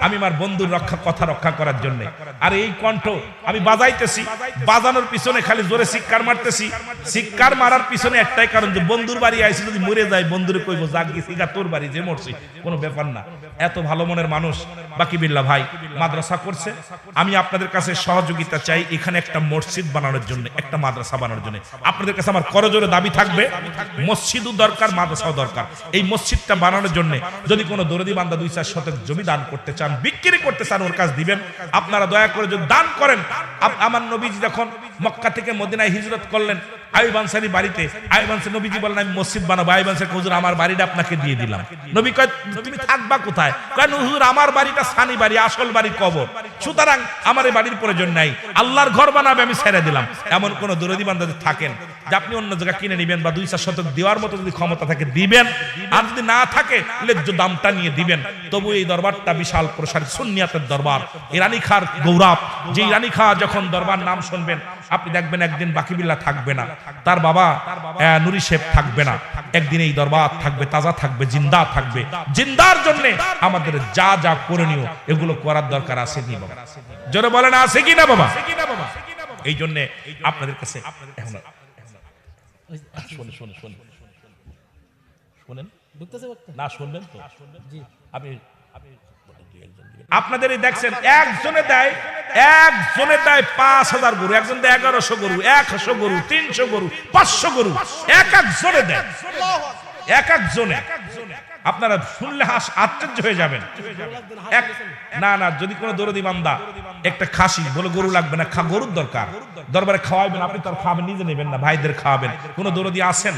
আমি আমার বন্ধুর কথা রক্ষা করার জন্য আর এই কণ্ঠ আমি বাজাইতেছি, বাজানোর পিছনে খালি জোরে চিৎকার মারতেছি। চিৎকার মারার পিছনে একটাই কারণ, যে বন্ধুর বাড়ি আইছি, যদি মরে যায় বন্ধুরে কইবো জাগ গেছি গা তোর বাড়ি, যে মরছি কোনো ব্যাপার না। এত ভালো মনের মানুষ বাকি বিল্লাহ ভাই মাদ্রাসা করছে। আমি আপনাদের কাছে সহযোগিতা চাই, এখানে একটা মসজিদ বানানোর জন্য, একটা মাদ্রাসা বানানোর জন্য আপনাদের কাছে আমার করজোরে দাবি থাকবে, মসজিদও দরকার, মাদ্রাসাও দরকার। এই মসজিদটা বানানোর জন্য যদি কোনো দরদি বান্দা 2-4 শতক জমি দান করতে চান, বিক্রি করতে চান, ওর কাছে দিবেন। আপনারা দয়া করে যদি দান করেন, আমার নবীজি যখন মক্কা থেকে মদিনায় হিজরত করলেন, আইয়ুব আনসারী বাড়িতে, আইয়ুব আনসারী নবীজি বলেন আমি মসজিদ বানাবো। আইয়ুব আনসারী হুজুর আমার বাড়িটা আপনাকে দিয়ে দিলাম। নবী কয় তুমি থাকবা কোথায়? কয় হুজুর আমার বাড়িটা সানি বাড়ি, আসল বাড়ি কবর, সুতরাং আমার এই বাড়ির প্রয়োজন নাই, আল্লাহর ঘর বানাবে, আমি ছেড়ে দিলাম। এমন কোন দরদি বান্দা যদি থাকেন যে আপনি অন্য জায়গা কিনে নেবেন বা 2-4 শতক দেওয়ার মতো যদি ক্ষমতা থাকে দিবেন, আর যদি না থাকে ন্যায্য দামটা নিয়ে দিবেন। তবু এই দরবারটা বিশাল প্রসারিত সুন্নিয়াতের দরবার, ইরানি খার গৌরব। যে ইরানি খা যখন দরবার নাম শুনবেন, আপনি দেখবেন একদিন বাকি বিল্লাহ থাকবে না, তার বাবা নুরি শেখ থাকবে না, একদিন এই দরবার থাকবে, তাজা থাকবে, জিন্দা থাকবে। জিন্দার জন্য আমাদের যা যা করণীয় এগুলো করার দরকার আছে কি বাবা? জোরে বলেন আছে কি না বাবা? এই জন্য আপনাদের কাছে আপনাদের দেখছেন একজনে দেয় 5,000 গরু, একজন দেয় 1100 গরু, 100 গরু, 300 গরু, 500 গরু, এক একজনে দেয়, এক একজনে। আপনারা শুনলে আশ্চর্য হয়ে যাবেন। না না, যদি কোনো দরদি বান্দা একটা খাসি বলে গরু লাগবে না, গরুর দরকার, দরবারে খাওয়াবেন, আপনি তো আর খাবেন, নিজে নেবেন না, ভাইদের খাওয়াবেন। কোনো দরদি আছেন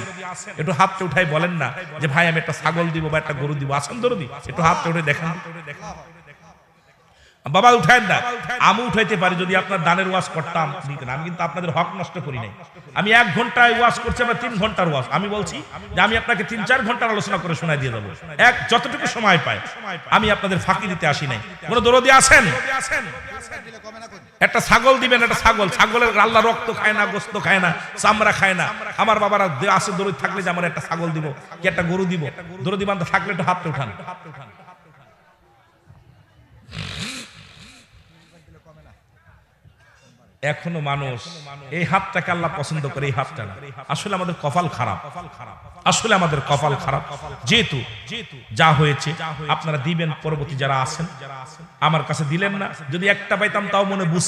একটু হাতটা উঠাই বলেন না যে ভাই আমি একটা ছাগল দিব বা একটা গরু দিব? আছেন দরদি? একটু হাতটা উঠে দেখেন বাবা, উঠায় না। আমি উঠাইতে পারি যদি আপনার দানের ওয়াজ করতাম দিতেন। আমি কিন্তু আপনাদের হক নষ্ট করি নাই। আমি 1 ঘন্টায় ওয়াজ করছি, আমরা 3 ঘন্টার ওয়াজ। আমি বলছি যে আমি আপনাকে 3-4 ঘন্টার আলোচনা করে শোনাই দিয়ে যাবো, যতটুকু সময় পাই। আমি আপনাদের ফাঁকি দিতে আসি নাই। কোন দরদি আছেন? একটা ছাগল দিবেন, একটা ছাগলের আল্লাহ রক্ত খায় না, গোস্ত খায় না, চামড়া খায় না। আমার বাবারা আছে দরদি থাকলে যে আমার একটা ছাগল দিব কি একটা গরু দিব, দরদি বান্ধব থাকলে একটু হাতটা উঠান। এখনো মানুষ এই হাতটাকে আল্লাহ পছন্দ করে, এই হাতটা না। আসলে আমাদের কপাল খারাপ, আসলে আমাদের কপাল খারাপ। যেহেতু যা হয়েছে আপনারা দিবেন, পরবর্তী যারা আছেন আমার কাছে দিলেন না, যদি একটা পাইতাম তাও মনে বুঝ